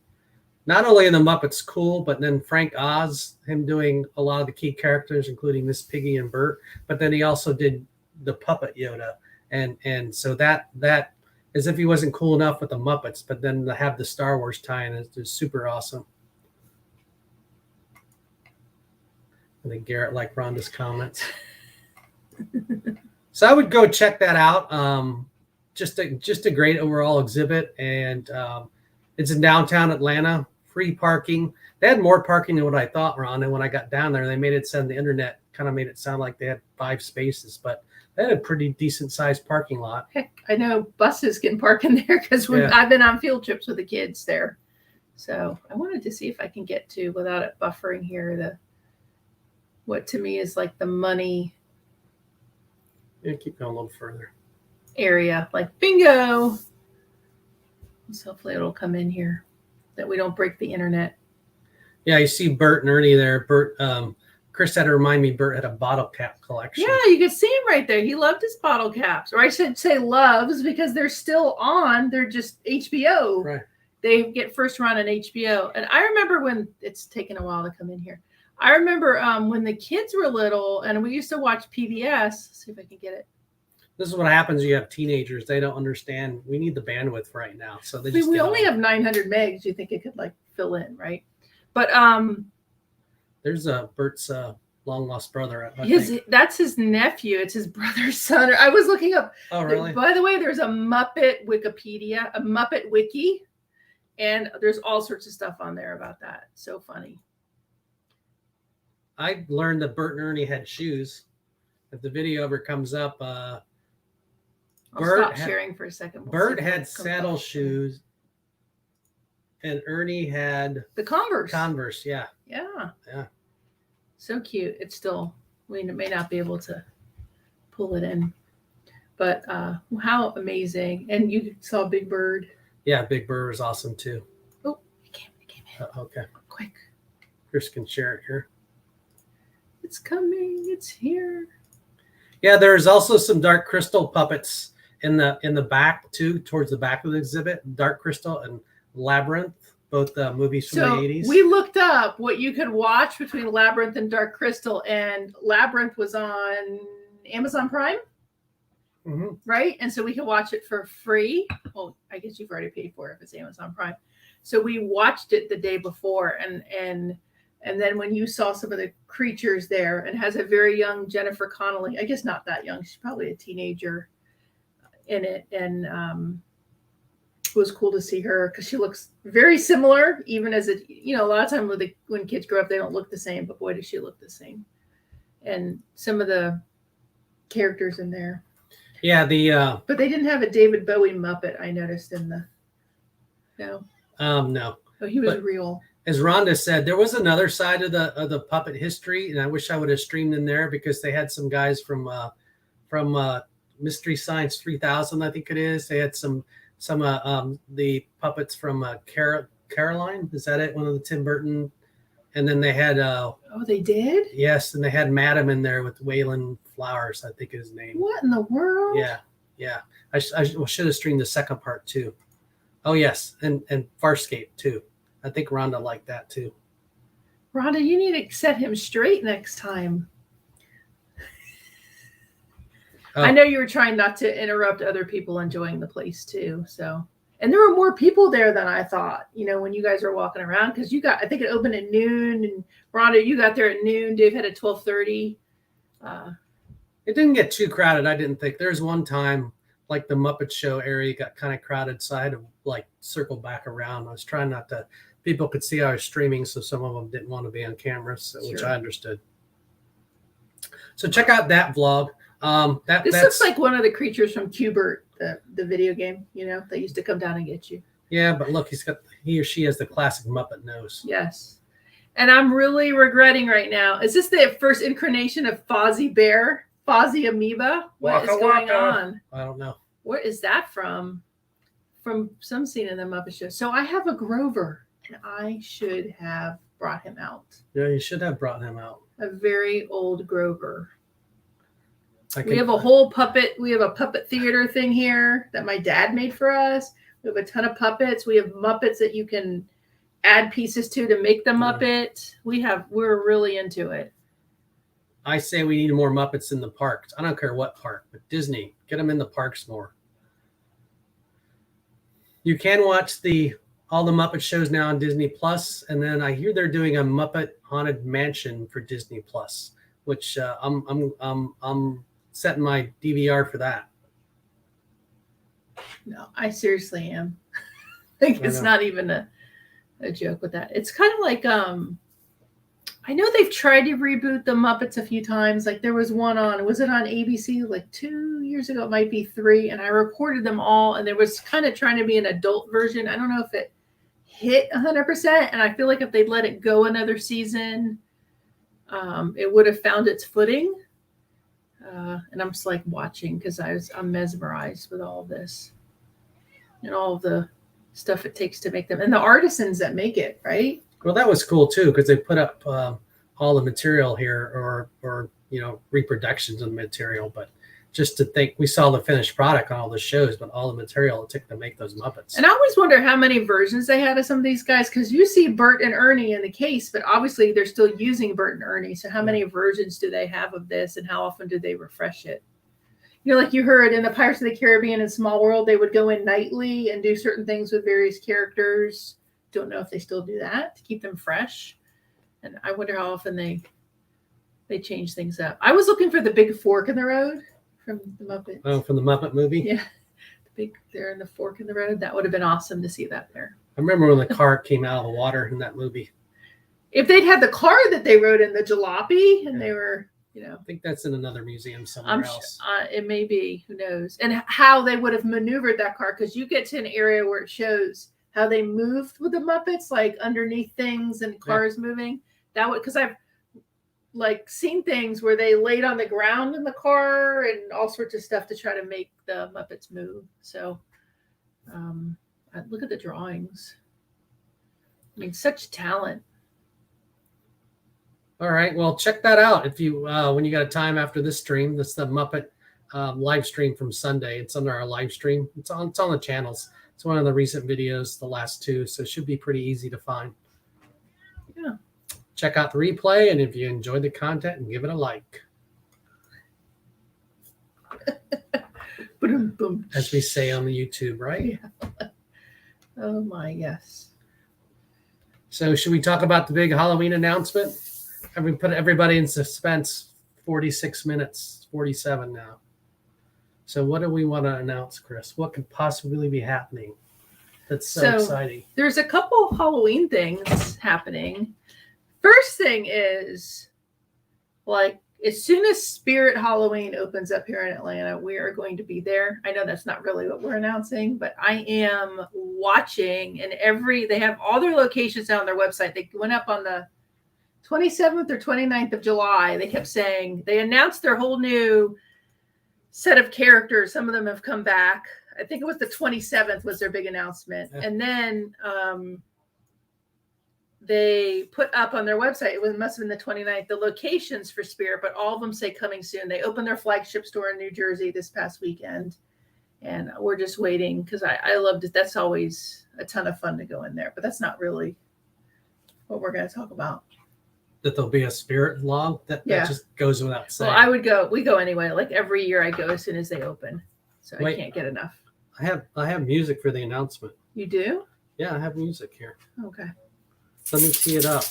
Not only in the Muppets cool, but then Frank Oz, him doing a lot of the key characters, including Miss Piggy and Bert. But then he also did the puppet Yoda. And so that as if he wasn't cool enough with the Muppets, but then to have the Star Wars tie-in is super awesome. I think Garrett liked Rhonda's comments. So I would go check that out. Just a great overall exhibit. And it's in downtown Atlanta, free parking. They had more parking than what I thought, Ron. And when I got down there, they made it sound, the internet kind of made it sound like they had 5 spaces, but they had a pretty decent sized parking lot. Heck, I know buses can park in there because I've been on field trips with the kids there. So I wanted to see if I can get to, without it buffering here, what to me is like the money. Yeah, keep going a little further. Area, like bingo. So hopefully it'll come in here, that we don't break the internet. Yeah, you see Bert and Ernie there. Bert, Kris had to remind me Bert had a bottle cap collection. Yeah, you could see him right there. He loved his bottle caps. Or I should say loves, because they're still on. They're just HBO. Right. They get first run on HBO. And I remember when, it's taken a while to come in here. I remember when the kids were little and we used to watch PBS. Let's see if I can get it. This is what happens when you have teenagers. They don't understand. We need the bandwidth right now. So we only have 900 megs. You think it could like fill in, right? But there's Bert's long lost brother. That's his nephew. It's his brother's son. I was looking up. Oh, really? By the way, there's a Muppet Wikipedia, a Muppet Wiki, and there's all sorts of stuff on there about that. So funny. I learned that Bert and Ernie had shoes. If the video ever comes up, I'll stop sharing for a second. Bert had saddle shoes, and Ernie had the Converse. Converse, yeah. Yeah. Yeah. So cute. It's still, we may not be able to pull it in, but how amazing. And you saw Big Bird. Yeah, Big Bird was awesome too. Oh, it came in. Okay. Quick. Kris can share it here. It's coming. It's here. Yeah, there's also some Dark Crystal puppets in the back too, towards the back of the exhibit. Dark Crystal and Labyrinth. both movies from the 80s. We looked up what you could watch between Labyrinth and Dark Crystal, and Labyrinth was on Amazon Prime, right? And so we could watch it for free. Well, I guess you've already paid for it if it's Amazon Prime. So we watched it the day before, and then when you saw some of the creatures there, and has a very young Jennifer Connelly, I guess not that young, she's probably a teenager in it, and it was cool to see her because she looks very similar, even as a lot of times when kids grow up they don't look the same, but boy does she look the same. And some of the characters in there, but they didn't have a David Bowie Muppet, I noticed in the no. Oh, he was real. As Rhonda said, there was another side of the puppet history, and I wish I would have streamed in there because they had some guys from Mystery Science 3000, I think it is. They had some the puppets from Caroline. Is that it? One of the Tim Burton. And then they had they did? Yes, and they had Madam in there with Waylon Flowers, I think is his name. What in the world? Yeah. I should have streamed the second part too. Oh yes, and Farscape too. I think Rhonda liked that too. Rhonda, you need to set him straight next time. I know you were trying not to interrupt other people enjoying the place too. So, and there were more people there than I thought, when you guys were walking around, because I think it opened at noon, and Rhonda, you got there at noon. Dave had at 12:30. It didn't get too crowded, I didn't think. There's one time, like the Muppet Show area got kind of crowded, so I had to circle back around. I was trying not to. People could see I was streaming, so some of them didn't want to be on camera, which I understood. So check out that vlog. This looks like one of the creatures from Q*bert, the video game, that used to come down and get you. Yeah, but look, he or she has the classic Muppet nose. Yes. And I'm really regretting right now. Is this the first incarnation of Fozzie Bear? Fozzie Amoeba? What is going on? I don't know. Where is that from? From some scene in the Muppet Show. So I have a Grover, and I should have brought him out. Yeah, you should have brought him out. A very old Grover. We have a whole puppet. We have a puppet theater thing here that my dad made for us. We have a ton of puppets. We have Muppets that you can add pieces to make the Muppet. We're really into it. I say we need more Muppets in the parks. I don't care what park, but Disney, get them in the parks more. You can watch all the Muppet shows now on Disney Plus, and then I hear they're doing a Muppet Haunted Mansion for Disney Plus, which I'm setting my DVR for that. No, I seriously am. It's not even a joke with that. It's kind of like I know they've tried to reboot the Muppets a few times. Like there was one was it on ABC like 2 years ago? It might be 3. And I recorded them all. And there was kind of trying to be an adult version. I don't know if it hit 100%. And I feel like if they'd let it go another season, it would have found its footing. And I'm just like watching because I'm mesmerized with all of this and all of the stuff it takes to make them and the artisans that make it, right? Well, that was cool too because they put up all the material here or reproductions of the material. But just to think, we saw the finished product on all the shows, but all the material it took to make those Muppets. And I always wonder how many versions they had of some of these guys because you see Bert and Ernie in the case, but obviously they're still using Bert and Ernie. So how many versions do they have of this, and how often do they refresh it? Like you heard in the Pirates of the Caribbean and Small World, they would go in nightly and do certain things with various characters. Don't know if they still do that to keep them fresh. And I wonder how often they change things up. I was looking for the big fork in the road from the Muppets. Oh, from the Muppet movie? Yeah. They're in the fork in the road. That would have been awesome to see that there. I remember when the car came out of the water in that movie. If they'd had the car that they rode in, the jalopy, and they were, I think that's in another museum somewhere else. It may be. Who knows? And how they would have maneuvered that car, because you get to an area where it shows how they moved with the Muppets, like underneath things and cars moving. That would, because I've seen things where they laid on the ground in the car and all sorts of stuff to try to make the Muppets move. So look at the drawings. I mean, such talent. All right. Well, check that out if you when you got a time after this stream. That's the Muppet live stream from Sunday. It's under our live stream. It's on the channels. It's one of the recent videos, the last two, so it should be pretty easy to find. Yeah. Check out the replay, and if you enjoyed the content, and give it a like. As we say on the YouTube, right? Yeah. Oh my, yes. So should we talk about the big Halloween announcement? Have we put everybody in suspense? 46 minutes, 47 now. So what do we want to announce, Kris? What could possibly be happening? That's so exciting. There's a couple Halloween things happening. First thing is, like, as soon as Spirit Halloween opens up here in Atlanta, we are going to be there. I know that's not really what we're announcing, but I am watching, and they have all their locations down on their website. They went up on the 27th or 29th of July. They kept saying, they announced their whole new set of characters. Some of them have come back. I think it was the 27th was their big announcement. Yeah. And then they put up on their website, it must have been the 29th, the locations for Spirit, but all of them say coming soon. They opened their flagship store in New Jersey this past weekend. And we're just waiting because I loved it. That's always a ton of fun to go in there, but that's not really what we're going to talk about. That there'll be a Spirit vlog? That just goes without saying. Well, I would go. We go anyway. Like every year I go as soon as they open. So I can't get enough. I have music for the announcement. You do? Yeah, I have music here. Okay. Let me tee it up.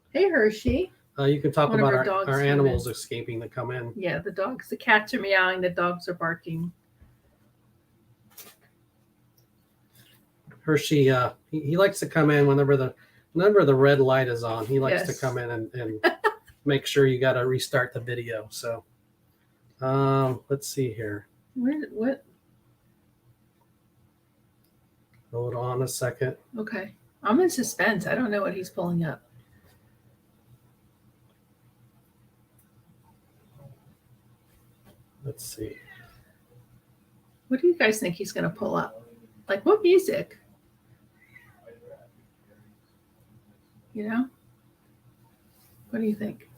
Hey, Hershey. You can talk about our animals escaping to come in. Yeah, the cats are meowing, the dogs are barking. Hershey, he likes to come in whenever the red light is on. He likes to come in and make sure you got to restart the video. So let's see here. What? Hold on a second. Okay. I'm in suspense. I don't know what he's pulling up. Let's see. What do you guys think he's going to pull up? Like what music? You know? What do you think?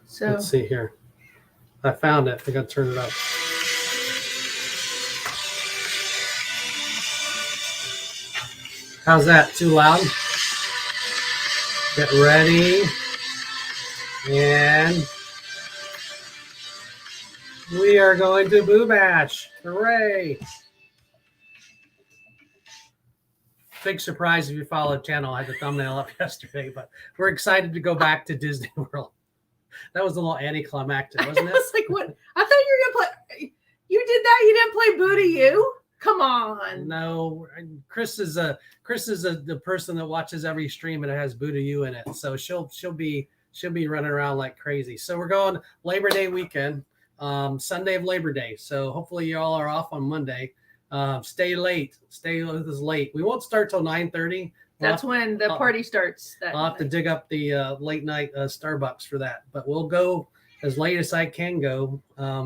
So let's see here. I found it. I got to turn it up. How's that? Too loud? Get ready. And we are going to Boo Bash. Hooray. Big surprise if you follow the channel. I had the thumbnail up yesterday, but we're excited to go back to Disney World. That was a little anticlimactic, wasn't it? I was like, what? I thought you were going to play. You did that? You didn't play Boo to You? Come on. No, Kris is the person that watches every stream and it has Boo to You in it. So she'll be running around like crazy. So we're going Labor Day weekend, Sunday of Labor Day. So hopefully you all are off on Monday. Stay late. Stay with us late. We won't start till 9:30. That's when the party starts. I'll have to dig up the late night Starbucks for that. But we'll go as late as I can go. I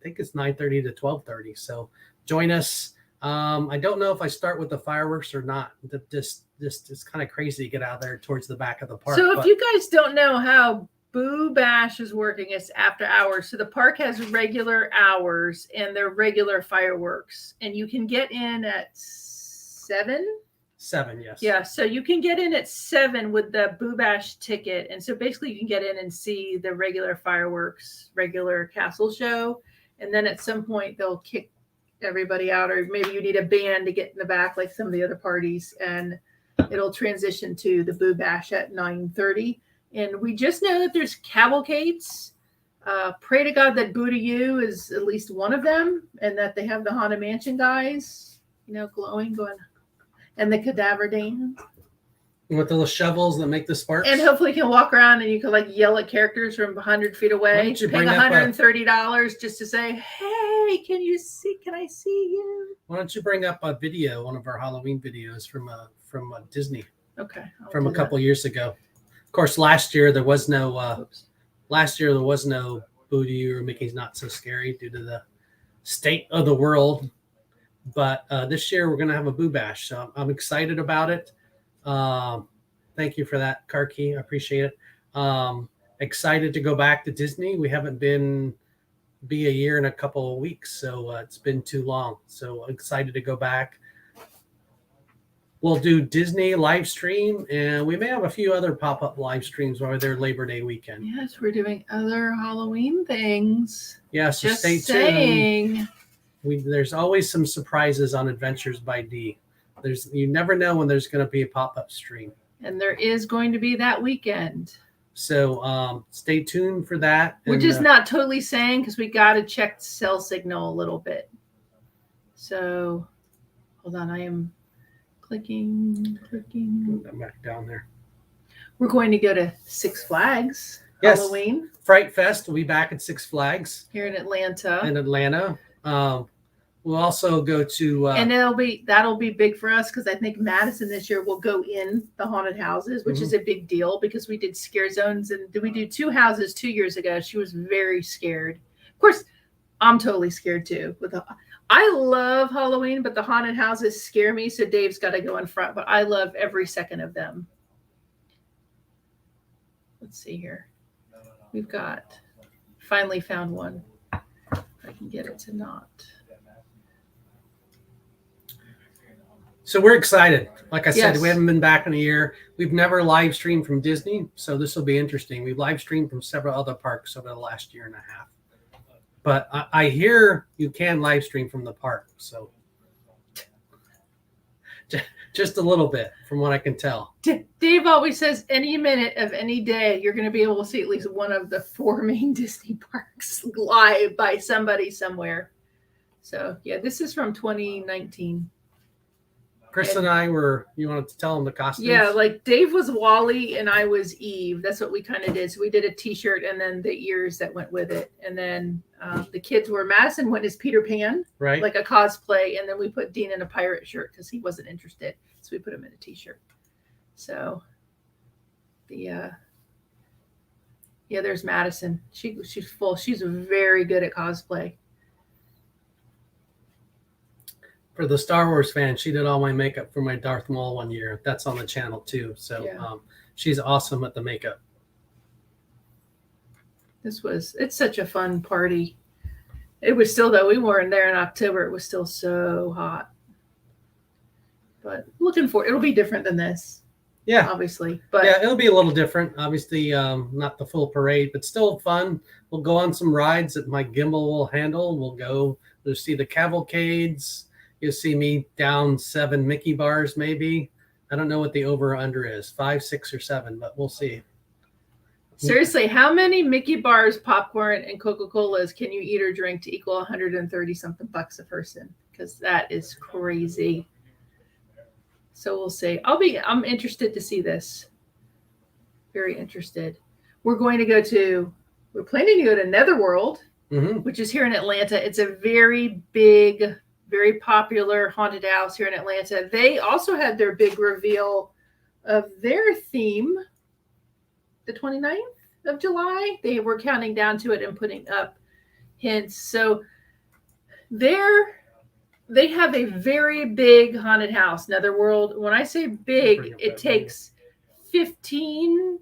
think it's 9:30 to 12:30. So join us. I don't know if I start with the fireworks or not. Just it's kind of crazy to get out there towards the back of the park. So if you guys don't know how Boo Bash is working, it's after hours. So the park has regular hours and their regular fireworks, and you can get in at 7. 7, yes. Yeah, so you can get in at 7 with the Boo Bash ticket, and so basically you can get in and see the regular fireworks, regular castle show, and then at some point they'll kick everybody out, or maybe you need a band to get in the back like some of the other parties, and it'll transition to the Boo Bash at 9:30. And we just know that there's cavalcades. Pray to God that Boo to You is at least one of them, and that they have the Haunted Mansion guys, glowing, going, and the cadaver dance. With the little shovels that make the sparks. And hopefully you can walk around and you can like yell at characters from 100 feet away, paying $130 just to say, hey, can I see you? Why don't you bring up a video, one of our Halloween videos from Disney. Okay. From a couple years ago. Of course, last year there was no Boo to You or Mickey's Not So Scary due to the state of the world. But this year we're going to have a Boo Bash. So I'm excited about it. Thank you for that, Karki. I appreciate it. Excited to go back to Disney. We haven't be a year and a couple of weeks, so it's been too long. So excited to go back. We'll do Disney live stream, and we may have a few other pop-up live streams over there Labor Day weekend. Yes, we're doing other Halloween things. Yeah, so Just stay saying. tuned. There's always some surprises on Adventures by D. You never know when there's going to be a pop-up stream. And there is going to be that weekend. So stay tuned for that. We're just not totally saying because we got to check cell signal a little bit. So hold on, I am clicking. I'm back down there. We're going to go to Six Flags Halloween. Frightfest will be back at Six Flags here in Atlanta. We'll also go to and that'll be big for us because I think Madison this year will go in the haunted houses, which is a big deal because we did scare zones and we did 2 houses 2 years ago. She was very scared. Of course, I'm totally scared too. I love Halloween, but the haunted houses scare me, so Dave's got to go in front. But I love every second of them. Let's see here. We've got finally found one. If I can get it to not. So we're excited. Like I said, Yes. we haven't been back in a year. We've never live streamed from Disney, so this will be interesting. We've live streamed from several other parks over the last year and a half. But I hear you can live stream from the park, so just a little bit from what I can tell. Dave always says any minute of any day, you're going to be able to see at least one of the 4 main Disney parks live by somebody somewhere. So, yeah, this is from 2019. Chris and I you wanted to tell them the costumes? Yeah, like Dave was Wally and I was Eve. That's what we kind of did. So we did a t-shirt and then the ears that went with it. And then the kids were Madison went as Peter Pan, right? Like a cosplay. And then we put Dean in a pirate shirt because he wasn't interested. So we put him in a t-shirt. So there's Madison. She's full. She's very good at cosplay. For the Star Wars fans, she did all my makeup for my Darth Maul one year. That's on the channel too. So she's awesome at the makeup. It's such a fun party. It was still, though, we weren't there in October. It was still so hot. But looking for it'll be different than this. Yeah. Obviously. But yeah, it'll be a little different. Obviously, not the full parade, but still fun. We'll go on some rides that my gimbal will handle. We'll see the cavalcades. You'll see me down 7 Mickey bars, maybe. I don't know what the over or under is, 5, 6, or 7, but we'll see. Seriously, how many Mickey bars, popcorn, and Coca-Colas can you eat or drink to equal 130 something bucks a person? Because that is crazy. So we'll see. I'm interested to see this. Very interested. We're planning to go to Netherworld, which is here in Atlanta. It's a very big, very popular haunted house here in Atlanta. They also had their big reveal of their theme the 29th of July. They were counting down to it and putting up hints. So they have a very big haunted house, Netherworld. When I say big, it takes 15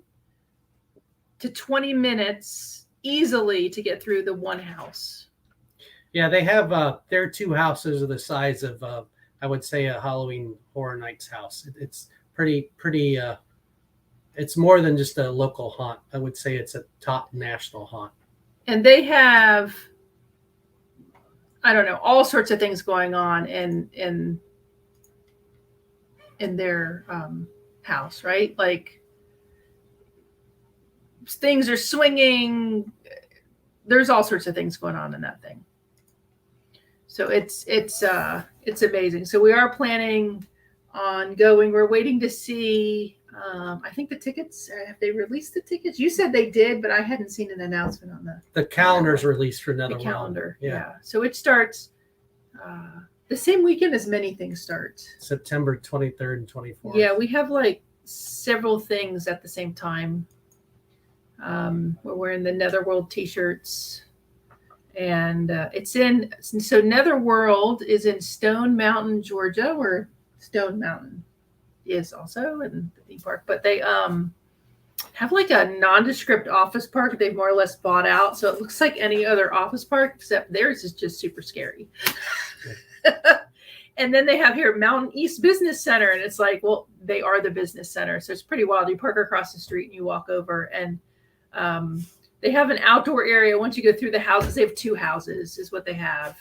to 20 minutes easily to get through the one house. Yeah, they have their 2 houses are the size of I would say a Halloween Horror Nights house. It's pretty it's more than just a local haunt. I would say it's a top national haunt. And they have, I don't know, all sorts of things going on in their house, right? Like things are swinging. There's all sorts of things going on in that thing. So it's amazing. So we are planning on going. We're waiting to see. I think the tickets. Have they released the tickets? You said they did, but I hadn't seen an announcement on the calendar's released for Netherworld. The calendar. Yeah. So it starts the same weekend as many things start. September 23rd and 24th. Yeah, we have like several things at the same time. We're wearing the Netherworld t-shirts. And so Netherworld is in Stone Mountain, Georgia, or Stone Mountain. is also in the theme park, but they have like a nondescript office park they've more or less bought out. So it looks like any other office park, except theirs is just super scary. And then they have here Mountain East Business Center. And it's like, well, they are the business center. So it's pretty wild. You park across the street and you walk over, and they have an outdoor area. Once you go through the houses, they have 2 houses is what they have.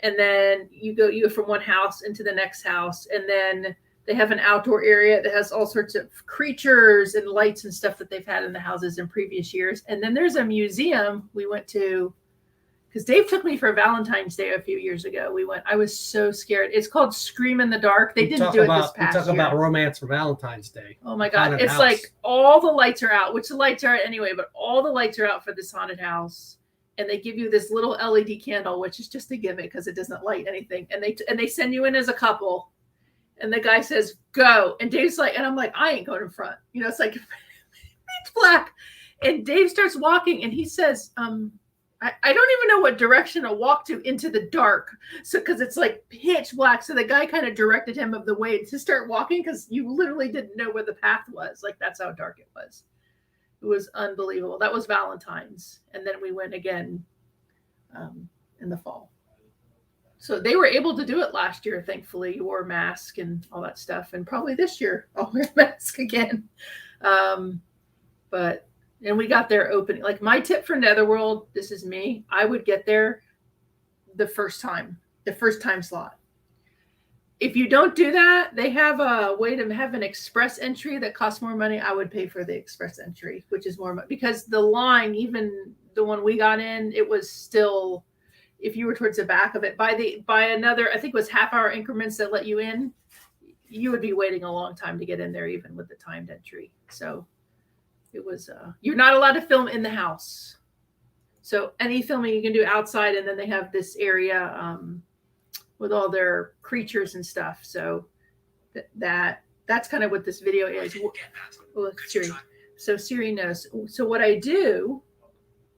And then you go from one house into the next house. And then they have an outdoor area that has all sorts of creatures and lights and stuff that they've had in the houses in previous years. And then there's a museum we went to, because Dave took me for Valentine's Day a few years ago. I was so scared. It's called Scream in the Dark. They didn't do it this past year. We talk about romance for Valentine's Day. Oh my God. It's like all the lights are out, which the lights are anyway, but all the lights are out for this haunted house. And they give you this little LED candle, which is just a gimmick because it doesn't light anything. And they send you in as a couple. And the guy says, go. And Dave's like, and I'm like, I ain't going in front. You know, it's like, it's black. And Dave starts walking and he says, I don't even know what direction to walk to into the dark. So, because it's like pitch black. So the guy kind of directed him of the way to start walking because you literally didn't know where the path was. Like, that's how dark it was. It was unbelievable. That was Valentine's. And then we went again in the fall. So they were able to do it last year, thankfully. You wore a mask and all that stuff. And probably this year I'll wear a mask again. And we got there opening. Like, my tip for Netherworld, this is me, I would get there the first time slot. If you don't do that, they have a way to have an express entry that costs more money. I would pay for the express entry, which is more money, because the line, even the one we got in, it was still, if you were towards the back of it, by another, I think it was half-hour increments that let you in, you would be waiting a long time to get in there, even with the timed entry. So it was, you're not allowed to film in the house. So any filming you can do outside, and then they have this area with all their creatures and stuff. So that's kind of what this video is. Oh, Siri. So Siri knows. So what I do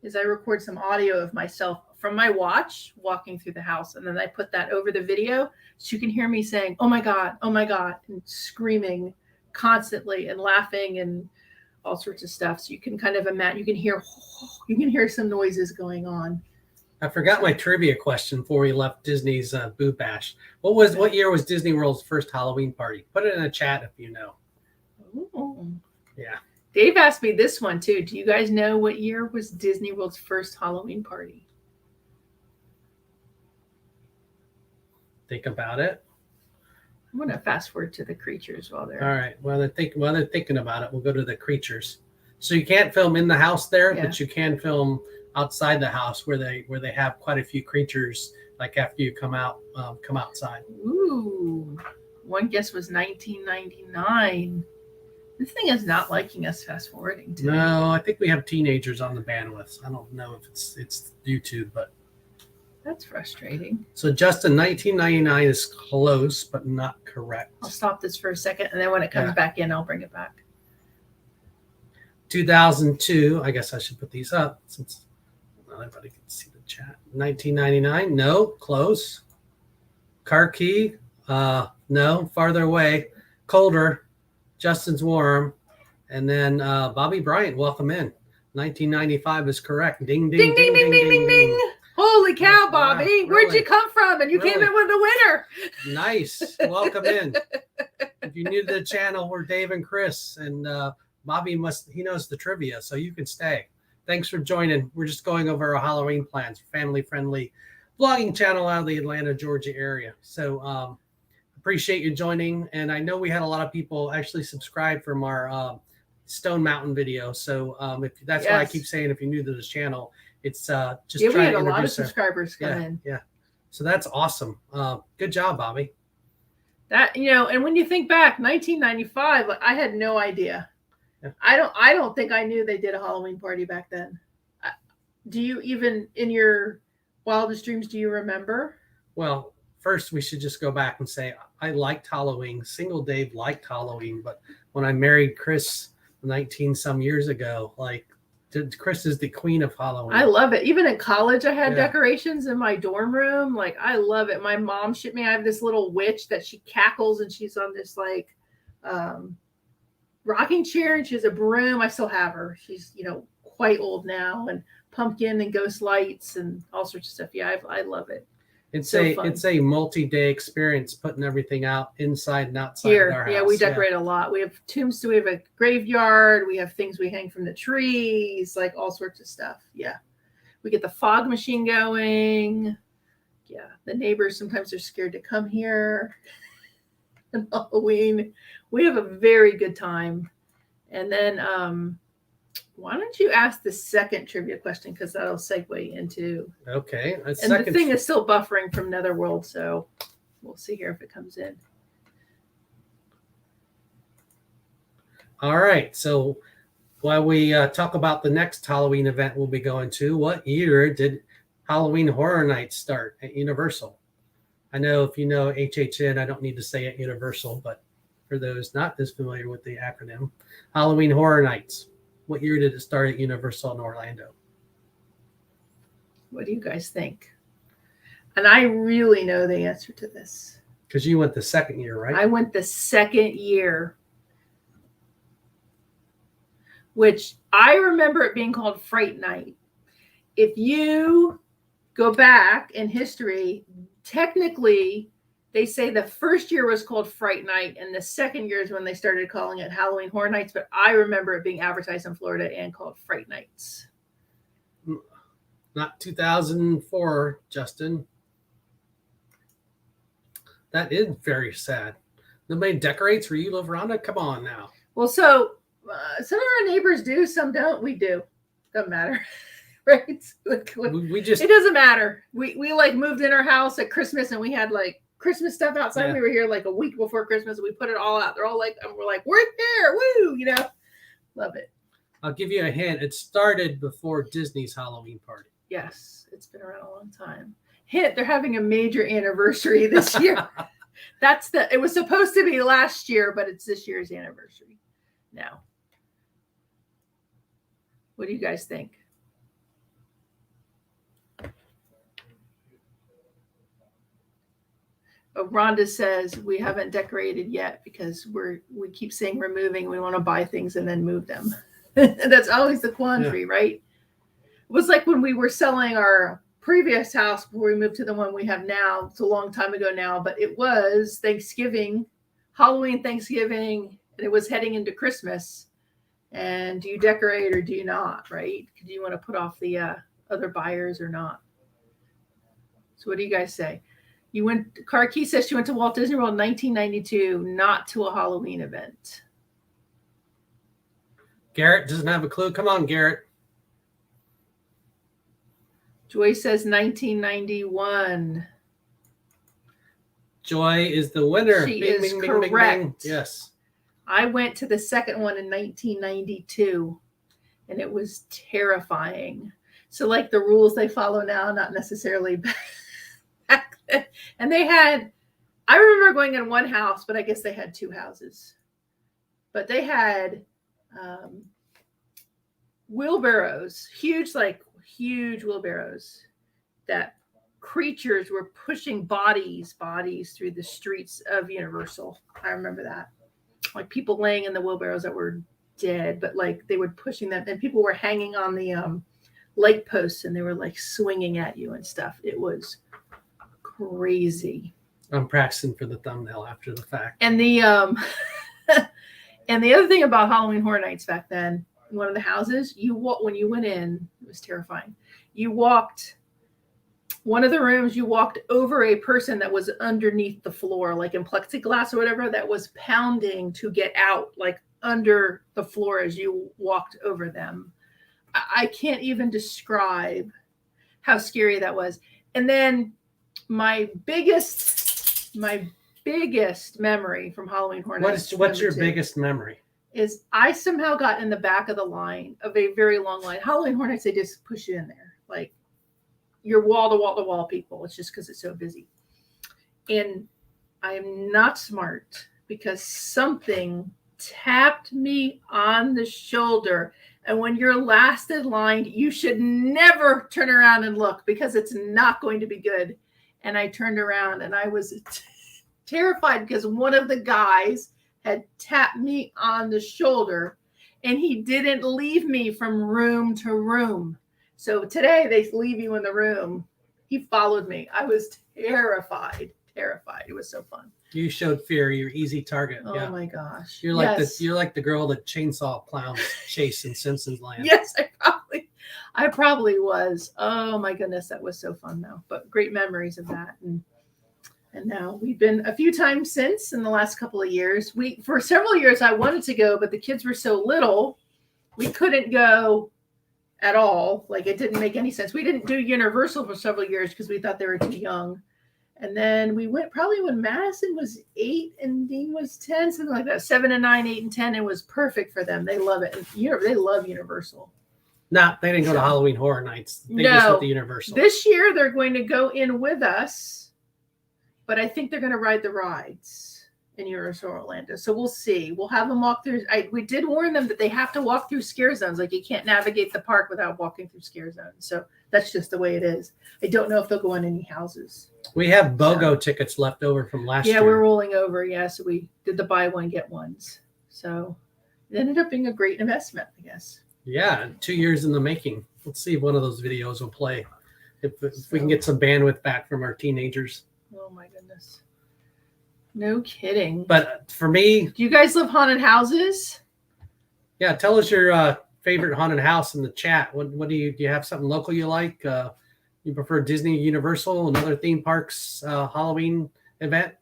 is I record some audio of myself from my watch walking through the house, and then I put that over the video so you can hear me saying, oh my God, and screaming constantly and laughing and all sorts of stuff. So you can kind of imagine, you can hear some noises going on. I forgot my trivia question before we left Disney's Boo Bash. What year was Disney World's first Halloween party? Put it in the chat if you know. Ooh. Yeah. Dave asked me this one too. Do you guys know what year was Disney World's first Halloween party? Think about it. I'm going to fast forward to the creatures while they're... All right. While they're thinking about it, we'll go to the creatures. So you can't film in the house there, but you can film outside the house where they have quite a few creatures, like after you come outside. Ooh. One guess was 1999. This thing is not liking us fast forwarding today. No, I think we have teenagers on the bandwidth. I don't know if it's YouTube, but that's frustrating. So Justin, 1999 is close, but not correct. I'll stop this for a second, and then when it comes back in, I'll bring it back. 2002. I guess I should put these up since not everybody can see the chat. 1999. No, close. Car key. No, farther away. Colder. Justin's warm. And then Bobby Bryant, welcome in. 1995 is correct. Ding, ding, ding, ding, ding, ding, ding. Holy cow, Bobby. Really? Where'd you come from? And you came in with the winner. Nice. Welcome in. If you're new to the channel, we're Dave and Kris. And Bobby he knows the trivia, so you can stay. Thanks for joining. We're just going over our Halloween plans. Family-friendly vlogging channel out of the Atlanta, Georgia area. So appreciate you joining. And I know we had a lot of people actually subscribe from our Stone Mountain video. So that's why I keep saying, if you're new to this channel, it's just we had a lot of subscribers come in. Yeah. So that's awesome. Good job, Bobby. That, and when you think back, 1995, like, I had no idea. Yeah. I don't think I knew they did a Halloween party back then. Do you even, in your wildest dreams, do you remember? Well, first we should just go back and say I liked Halloween. Single Dave liked Halloween, but when I married Kris 19 some years ago, like, Kris is the queen of Halloween. I love it. Even in college, I had decorations in my dorm room. Like, I love it. My mom shipped me. I have this little witch that she cackles, and she's on this like rocking chair, and she has a broom. I still have her. She's, quite old now, and pumpkin and ghost lights and all sorts of stuff. Yeah, I love it. It's a multi-day experience putting everything out inside and outside of our house. Yeah, we decorate a lot. We have tombstones, we have a graveyard, we have things we hang from the trees, like all sorts of stuff. Yeah. We get the fog machine going. Yeah. The neighbors sometimes are scared to come here on Halloween. We have a very good time. And then why don't you ask the second trivia question, because that'll segue into. Okay. And the thing is still buffering from Netherworld, so we'll see here if it comes in. All right. So while we talk about the next Halloween event we'll be going to, what year did Halloween Horror Nights start at Universal? I know if you know HHN, I don't need to say at Universal, but for those not as familiar with the acronym, Halloween Horror Nights. What year did it start at Universal in Orlando? What do you guys think? And I really know the answer to this. Because you went the second year, right? I went the second year, which I remember it being called Fright Night. If you go back in history, technically, they say the first year was called Fright Night, and the second year is when they started calling it Halloween Horror Nights. But I remember it being advertised in Florida and called Fright Nights. Not 2004, Justin. That is very sad. Nobody decorates where you live, Rhonda? Come on now. Well, so some of our neighbors do, some don't. We do. Doesn't matter. Right? We just. It doesn't matter. We like moved in our house at Christmas, and we had like Christmas stuff outside. Yeah. We were here like a week before Christmas. And we put it all out. They're all like, and we're like, we're here, woo, love it. I'll give you a hint. It started before Disney's Halloween party. Yes, it's been around a long time. Hint, they're having a major anniversary this year. It was supposed to be last year, but it's this year's anniversary now. What do you guys think? Rhonda says we haven't decorated yet because we keep saying we're moving. We want to buy things and then move them. That's always the quandary, right? It was like when we were selling our previous house before we moved to the one we have now. It's a long time ago now, but it was Thanksgiving, Halloween, Thanksgiving, and it was heading into Christmas. And do you decorate or do you not, right? Do you want to put off the other buyers or not? So what do you guys say? Karki says she went to Walt Disney World in 1992, not to a Halloween event. Garrett doesn't have a clue. Come on, Garrett. Joy says 1991. Joy is the winner. She is correct. Yes. I went to the second one in 1992, and it was terrifying. So like the rules they follow now, not necessarily back then. And I remember going in one house, but I guess they had two houses. But they had wheelbarrows, huge wheelbarrows that creatures were pushing bodies through the streets of Universal. I remember that. Like people laying in the wheelbarrows that were dead, but like they were pushing them, and people were hanging on the light posts, and they were like swinging at you and stuff. It was crazy. I'm practicing for the thumbnail after the fact. And the and the other thing about Halloween Horror Nights back then, one of the houses, when you went in, it was terrifying. One of the rooms, you walked over a person that was underneath the floor, like in plexiglass or whatever, that was pounding to get out, like under the floor as you walked over them. I can't even describe how scary that was. And then my biggest memory from Halloween Horror Nights. What's your biggest memory? Is I somehow got in the back of the line of a very long line. Halloween Horror Nights, they just push you in there. Like you're wall to wall people. It's just because it's so busy. And I am not smart because something tapped me on the shoulder. And when you're last in line, you should never turn around and look because it's not going to be good. And I turned around and I was terrified because one of the guys had tapped me on the shoulder, and he didn't leave me from room to room. So today they leave you in the room. He followed me. I was terrified. It was so fun. You showed fear. You're easy target. Oh yeah. my gosh. You're like you're like the girl that chainsaw clowns chase in Simpsons Land. Yes, I probably was. Oh my goodness, that was so fun though. But great memories of that. And now we've been a few times since in the last couple of years. For several years I wanted to go, but the kids were so little, we couldn't go at all. Like it didn't make any sense. We didn't do Universal for several years because we thought they were too young. And then we went probably when Madison was 8 and Dean was 10, something like that. 7 and 9, 8 and 10. It was perfect for them. They love it. And, they love Universal. No, they didn't go to Halloween Horror Nights. They just went to Universal. This year they're going to go in with us, but I think they're going to ride the rides in Universal Orlando. So we'll see. We'll have them walk through. We did warn them that they have to walk through scare zones. Like you can't navigate the park without walking through scare zones. So that's just the way it is. I don't know if they'll go in any houses. We have BOGO tickets left over from last year. Yeah, we're rolling over. Yeah, so we did the buy one, get ones. So it ended up being a great investment, I guess. Yeah, 2 years in the making. Let's see if one of those videos will play. If we can get some bandwidth back from our teenagers. Oh, my goodness. No kidding. But for me... Do you guys love haunted houses? Yeah, tell us your favorite haunted house in the chat. What do you have something local you like? You prefer Disney, Universal, and other theme parks Halloween event?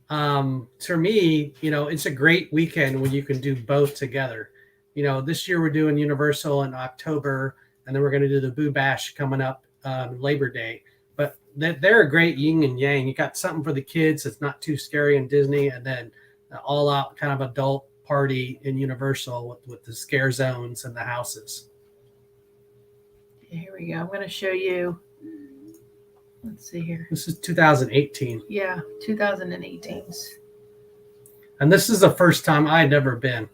For me, it's a great weekend when you can do both together. This year we're doing Universal in October, and then we're going to do the Boo Bash coming up Labor Day. But they're a great yin and yang. You got something for the kids that's not too scary in Disney, and then all out kind of adult party in Universal with the scare zones and the houses. Here we go. I'm going to show you. Let's see here. This is 2018. Yeah, 2018. And this is the first time I'd ever been.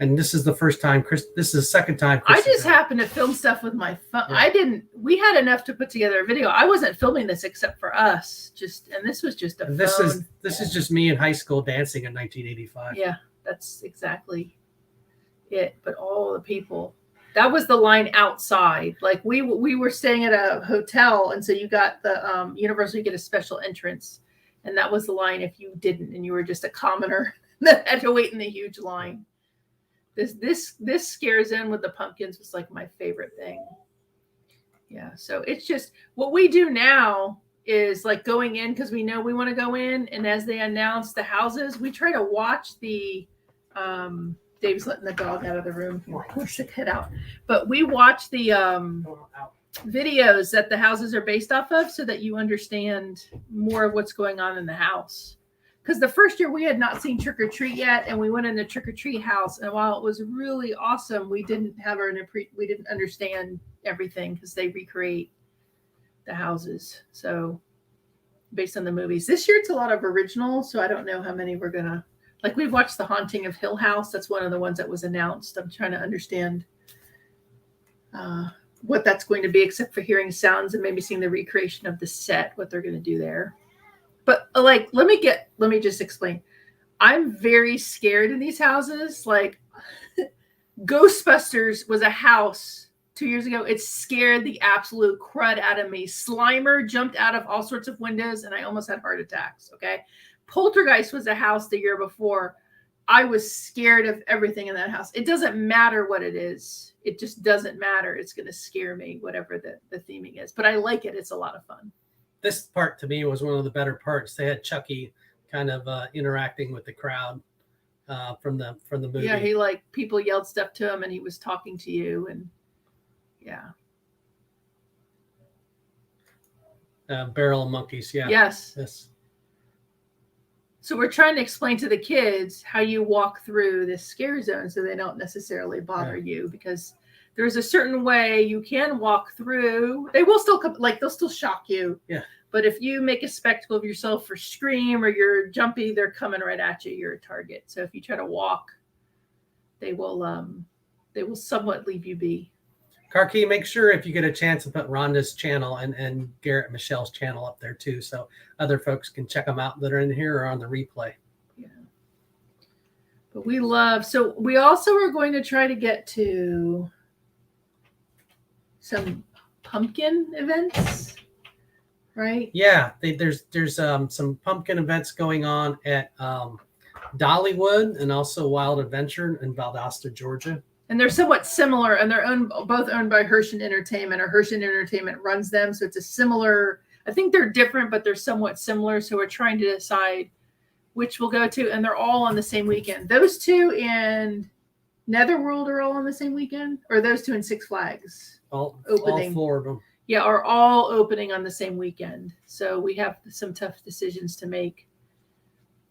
And this is the first time Kris. This is the second time. I just happened to film stuff with my phone. Yeah. We had enough to put together a video. I wasn't filming this except for us. And this was just a phone. This is just me in high school dancing in 1985. Yeah, that's exactly it. But all the people. That was the line outside. Like we were staying at a hotel, and so you got the Universal, you get a special entrance, and that was the line if you didn't, and you were just a commoner that had to wait in the huge line. This scare zone with the pumpkins was like my favorite thing. Yeah, so it's just what we do now is like going in because we know we want to go in, and as they announce the houses, we try to watch the Dave's letting the dog out of the room. Push the kid out. But we watch the videos that the houses are based off of so that you understand more of what's going on in the house. Because the first year we had not seen Trick or Treat yet, and we went in the Trick or Treat house. And while it was really awesome, we didn't understand everything because they recreate the houses. So based on the movies. This year it's a lot of originals, so I don't know how many we're gonna. Like we've watched The Haunting of Hill House. That's one of the ones that was announced. I'm trying to understand what that's going to be, except for hearing sounds and maybe seeing the recreation of the set, what they're going to do there. But like, let me just explain. I'm very scared in these houses. Like Ghostbusters was a house 2 years ago. It scared the absolute crud out of me. Slimer jumped out of all sorts of windows and I almost had heart attacks. Okay. Poltergeist was a house the year before. I was scared of everything in that house. It doesn't matter what it is. It just doesn't matter. It's going to scare me, whatever the theming is. But I like it. It's a lot of fun. This part to me was one of the better parts. They had Chucky kind of interacting with the crowd from the movie. Yeah, he people yelled stuff to him and he was talking to you and yeah. Barrel of Monkeys, yeah. Yes. So we're trying to explain to the kids how you walk through this scare zone so they don't necessarily bother you, because there's a certain way you can walk through. They will still come, they'll still shock you. Yeah. But if you make a spectacle of yourself or scream or you're jumpy, they're coming right at you. You're a target. So if you try to walk, they will somewhat leave you be. Karki, make sure if you get a chance to put Rhonda's channel and Garrett and Michelle's channel up there too, so other folks can check them out that are in here or on the replay. Yeah. But we also are going to try to get to some pumpkin events, right? Yeah, there's some pumpkin events going on at Dollywood and also Wild Adventure in Valdosta, Georgia. And they're somewhat similar, and they're both owned by Hershey Entertainment, or Hershey Entertainment runs them. So it's a similar, I think they're different, but they're somewhat similar. So we're trying to decide which we'll go to, and they're all on the same weekend. Those two and Netherworld are all on the same weekend, or those two and Six Flags? All 4 of them. Yeah, are all opening on the same weekend. So we have some tough decisions to make.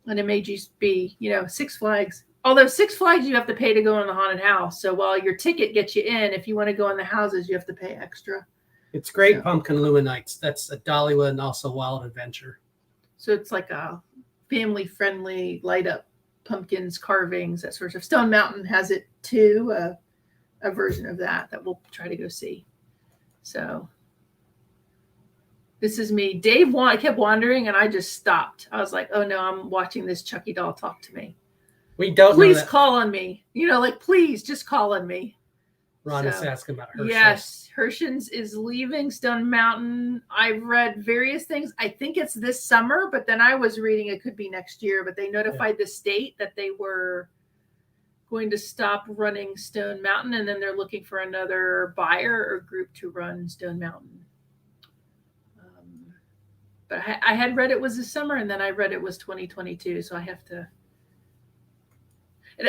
And it may just be, Six Flags. Although Six Flags, you have to pay to go in the haunted house. So while your ticket gets you in, if you want to go in the houses, you have to pay extra. It's great. Pumpkin Illuminates. That's at Dollywood and also Wild Adventure. So it's like a family-friendly, light-up pumpkins, carvings, that sort of. Stone Mountain has it too, a version of that we'll try to go see. So this is me. Dave kept wandering, and I just stopped. I was like, oh no, I'm watching this Chucky doll talk to me. We don't please know that. Call on me. Please just call on me. Rhonda's asking about Hershey. Yes, Hershey's is leaving Stone Mountain. I've read various things. I think it's this summer, but then I was reading it could be next year. But they notified the state that they were going to stop running Stone Mountain, and then they're looking for another buyer or group to run Stone Mountain. But I had read it was this summer, and then I read it was 2022. So I have to.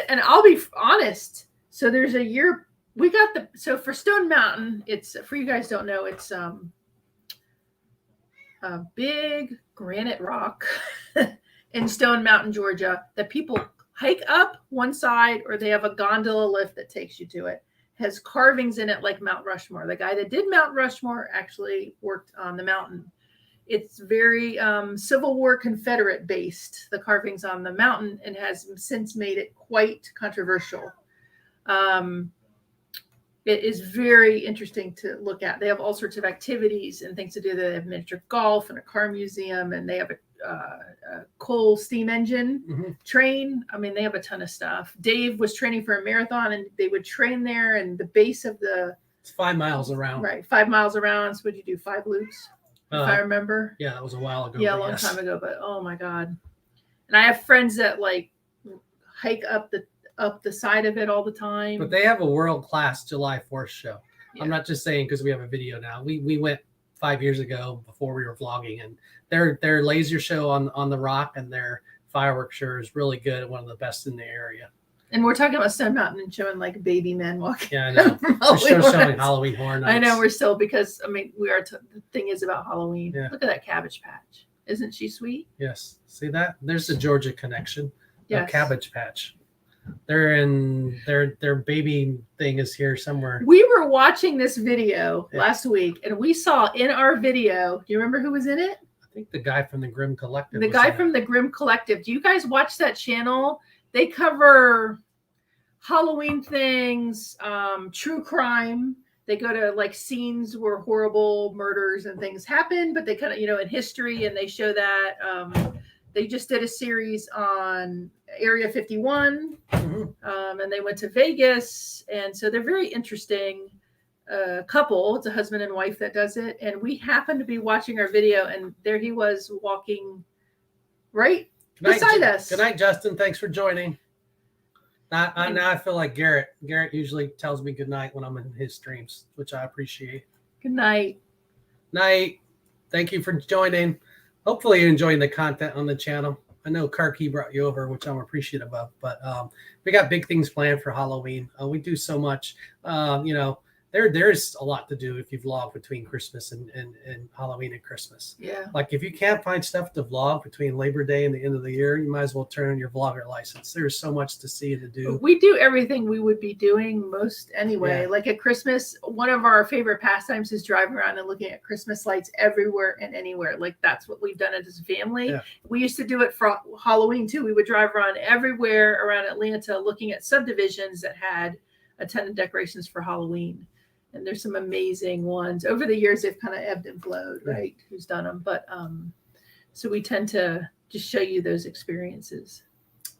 And I'll be honest. So there's a year we got so for Stone Mountain, it's, for you guys don't know, it's a big granite rock in Stone Mountain, Georgia, that people hike up one side, or they have a gondola lift that takes you to it. Has carvings in it like Mount Rushmore. The guy that did Mount Rushmore actually worked on the mountain. It's very Civil War Confederate based, the carvings on the mountain, and has since made it quite controversial. It is very interesting to look at. They have all sorts of activities and things to do. They have miniature golf and a car museum, and they have a coal steam engine train. I mean, they have a ton of stuff. Dave was training for a marathon, and they would train there, and the base of it's 5 miles around. Right, 5 miles around. So would you do 5 loops? If I remember. Yeah, that was a while ago. Yeah, a long time ago. But oh my God. And I have friends that hike up the side of it all the time. But they have a world-class July 4th show. Yeah. I'm not just saying because we have a video now. We went 5 years ago before we were vlogging, and their laser show on the rock and their fireworks show is really good. One of the best in the area. And we're talking about Stone Mountain and showing baby men walking. Yeah, I know. We're still showing Halloween Horror Nights. I know we're still, because we are. The thing is about Halloween. Yeah. Look at that Cabbage Patch. Isn't she sweet? Yes. See that? There's the Georgia connection. Yes. Cabbage Patch. They're in their baby thing is here somewhere. We were watching this video last week, and we saw in our video. Do you remember who was in it? I think the guy from the Grimm Collective. The guy from the Grimm Collective. Do you guys watch that channel? They cover Halloween things, true crime. They go to scenes where horrible murders and things happen, but they kind of, in history, and they show that. They just did a series on Area 51, and they went to Vegas. And so they're very interesting couple. It's a husband and wife that does it. And we happened to be watching our video, and there he was walking right beside us. Good night, Justin. Thanks for joining. Now I feel like Garrett. Garrett usually tells me good night when I'm in his streams, which I appreciate. Good night. Night. Thank you for joining. Hopefully you're enjoying the content on the channel. I know Karki brought you over, which I'm appreciative of, but we got big things planned for Halloween. We do so much. There's a lot to do if you vlog between Christmas and Halloween and Christmas. Yeah. Like if you can't find stuff to vlog between Labor Day and the end of the year, you might as well turn on your vlogger license. There's so much to see and to do. We do everything we would be doing most anyway. Yeah. Like at Christmas, one of our favorite pastimes is driving around and looking at Christmas lights everywhere and anywhere. Like that's what we've done as a family. Yeah. We used to do it for Halloween too. We would drive around everywhere around Atlanta looking at subdivisions that had a ton of decorations for Halloween. And there's some amazing ones. Over the years, they've kind of ebbed and flowed, right? Who's done them. But so we tend to just show you those experiences.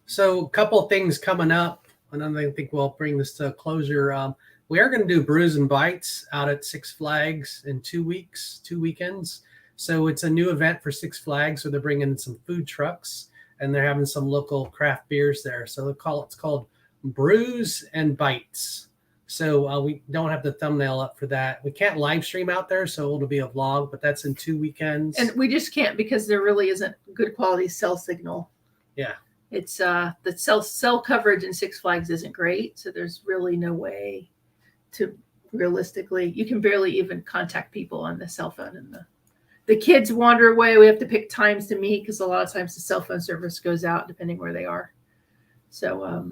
So a couple things coming up, and I think we'll bring this to a closure. We are going to do Brews and Bites out at Six Flags in 2 weeks, 2 weekends. So it's a new event for Six Flags. So they're bringing in some food trucks, and they're having some local craft beers there. So it's called Brews and Bites. So we don't have the thumbnail up for that. We can't live stream out there, so it'll be a vlog, but that's in 2 weekends. And we just can't because there really isn't good quality cell signal. Yeah. It's the cell coverage in Six Flags isn't great. So there's really no way to realistically, you can barely even contact people on the cell phone. And the kids wander away. We have to pick times to meet because a lot of times the cell phone service goes out depending where they are. So,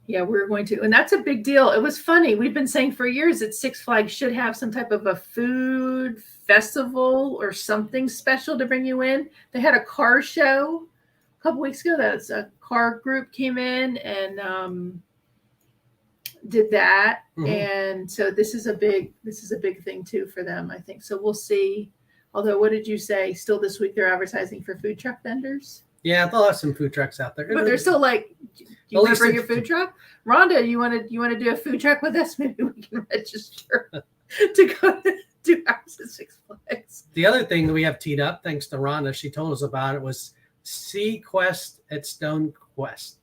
yeah, we're going to, and that's a big deal. It was funny. We've been saying for years that Six Flags should have some type of a food festival or something special to bring you in. They had a car show a couple weeks ago. That's a car group came in and did that. Mm-hmm. And so this is a big thing too for them, I think. So we'll see. Although, what did you say? Still this week they're advertising for food truck vendors. Yeah, they'll have some food trucks out there. But they're still like, do you want to bring your food truck? Rhonda, you want to do a food truck with us? Maybe we can register to go to House at Six Flags. The other thing that we have teed up, thanks to Rhonda, she told us about it, was Sea Quest at Stone Quest.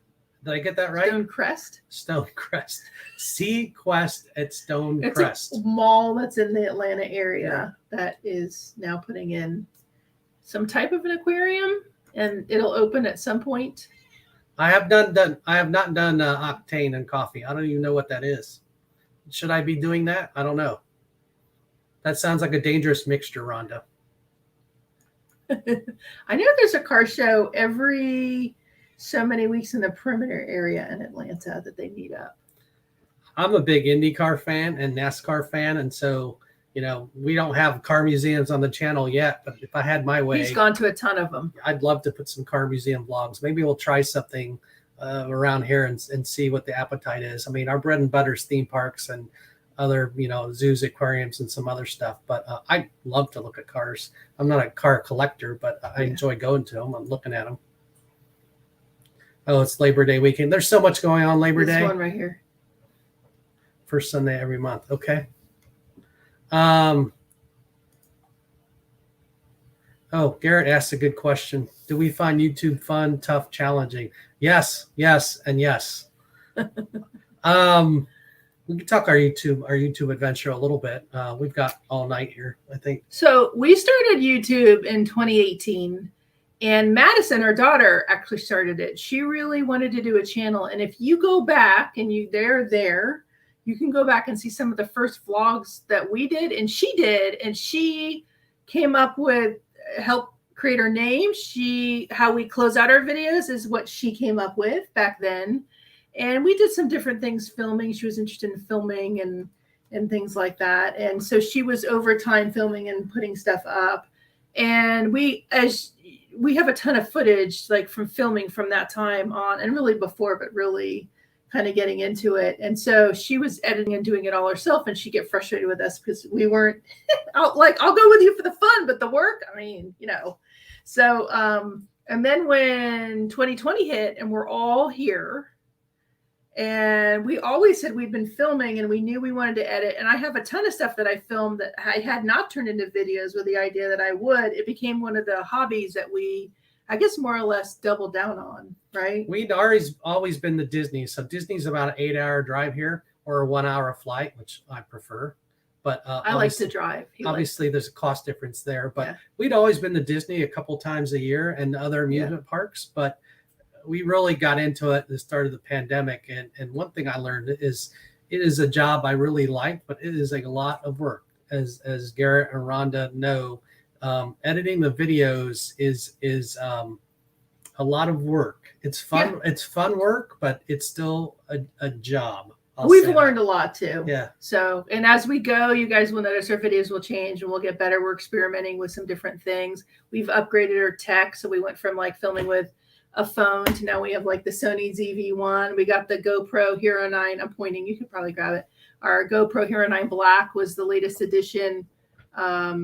Did I get that right? Stonecrest? Stonecrest. Sea Quest at Stonecrest. It's a mall that's in the Atlanta area that is now putting in some type of an aquarium. And it'll open at some point. I have not done octane and coffee. I don't even know what that is. Should I be doing that? I don't know. That sounds like a dangerous mixture, Rhonda. I know there's a car show every so many weeks in the perimeter area in Atlanta that they meet up. I'm a big IndyCar fan and NASCAR fan, and so we don't have car museums on the channel yet, but if I had my way, he's gone to a ton of them. I'd love to put some car museum vlogs. Maybe we'll try something around here and see what the appetite is. I mean, our bread and butter is theme parks and other, zoos, aquariums, and some other stuff. But I love to look at cars. I'm not a car collector, but I enjoy going to them. I'm looking at them. Oh, it's Labor Day weekend. There's so much going on Labor Day. This one right here. First Sunday every month. Okay. Garrett asked a good question. Do we find YouTube fun, tough, challenging? Yes, and yes. We can talk our YouTube adventure a little bit. We've got all night here, I think. So we started YouTube in 2018, and Madison, our daughter, actually started it. She really wanted to do a channel, and if you go back and you can go back and see some of the first vlogs that we did and she did. And she came up with, help create her name. How we close out our videos is what she came up with back then. And we did some different things filming. She was interested in filming and things like that. And so she was over time filming and putting stuff up. And we have a ton of footage like from filming from that time on and really before, but really kind of getting into it. And so she was editing and doing it all herself, and she'd get frustrated with us because we weren't I'll go with you for the fun, but the work, So, and then when 2020 hit and we're all here, and we always said we'd been filming and we knew we wanted to edit. And I have a ton of stuff that I filmed that I had not turned into videos with the idea that I would. It became one of the hobbies that we, I guess, more or less doubled down on, right? We'd always been to Disney. So Disney's about an 8-hour drive here or a 1-hour flight, which I prefer. But I like to drive. Obviously, there's a cost difference there. But we'd always been to Disney a couple times a year and other amusement parks. But we really got into it at the start of the pandemic. And one thing I learned is it is a job I really like, but it is a lot of work. As Garrett and Rhonda know, editing the videos is a lot of work. It's fun. Yeah. It's fun work, but it's still a job. We've learned a lot too. Yeah. So, and as we go, you guys will notice our videos will change and we'll get better. We're experimenting with some different things. We've upgraded our tech. So we went from like filming with a phone to now we have like the Sony ZV-1. We got the GoPro Hero 9. I'm pointing. You could probably grab it. Our GoPro Hero 9 Black was the latest edition. I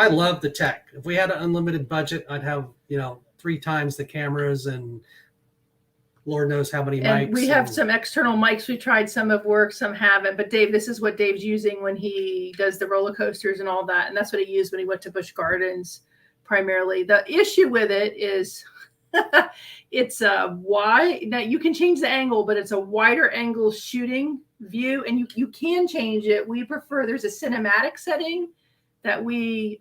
love the tech. If we had an unlimited budget, I'd have 3 times the cameras and Lord knows how many mics. And we have some external mics. We tried, some have worked, some haven't. But Dave, this is what Dave's using when he does the roller coasters and all that. And that's what he used when he went to Busch Gardens primarily. The issue with it is it's a wide. Now you can change the angle, but it's a wider angle shooting view. And you can change it. We prefer, there's a cinematic setting that we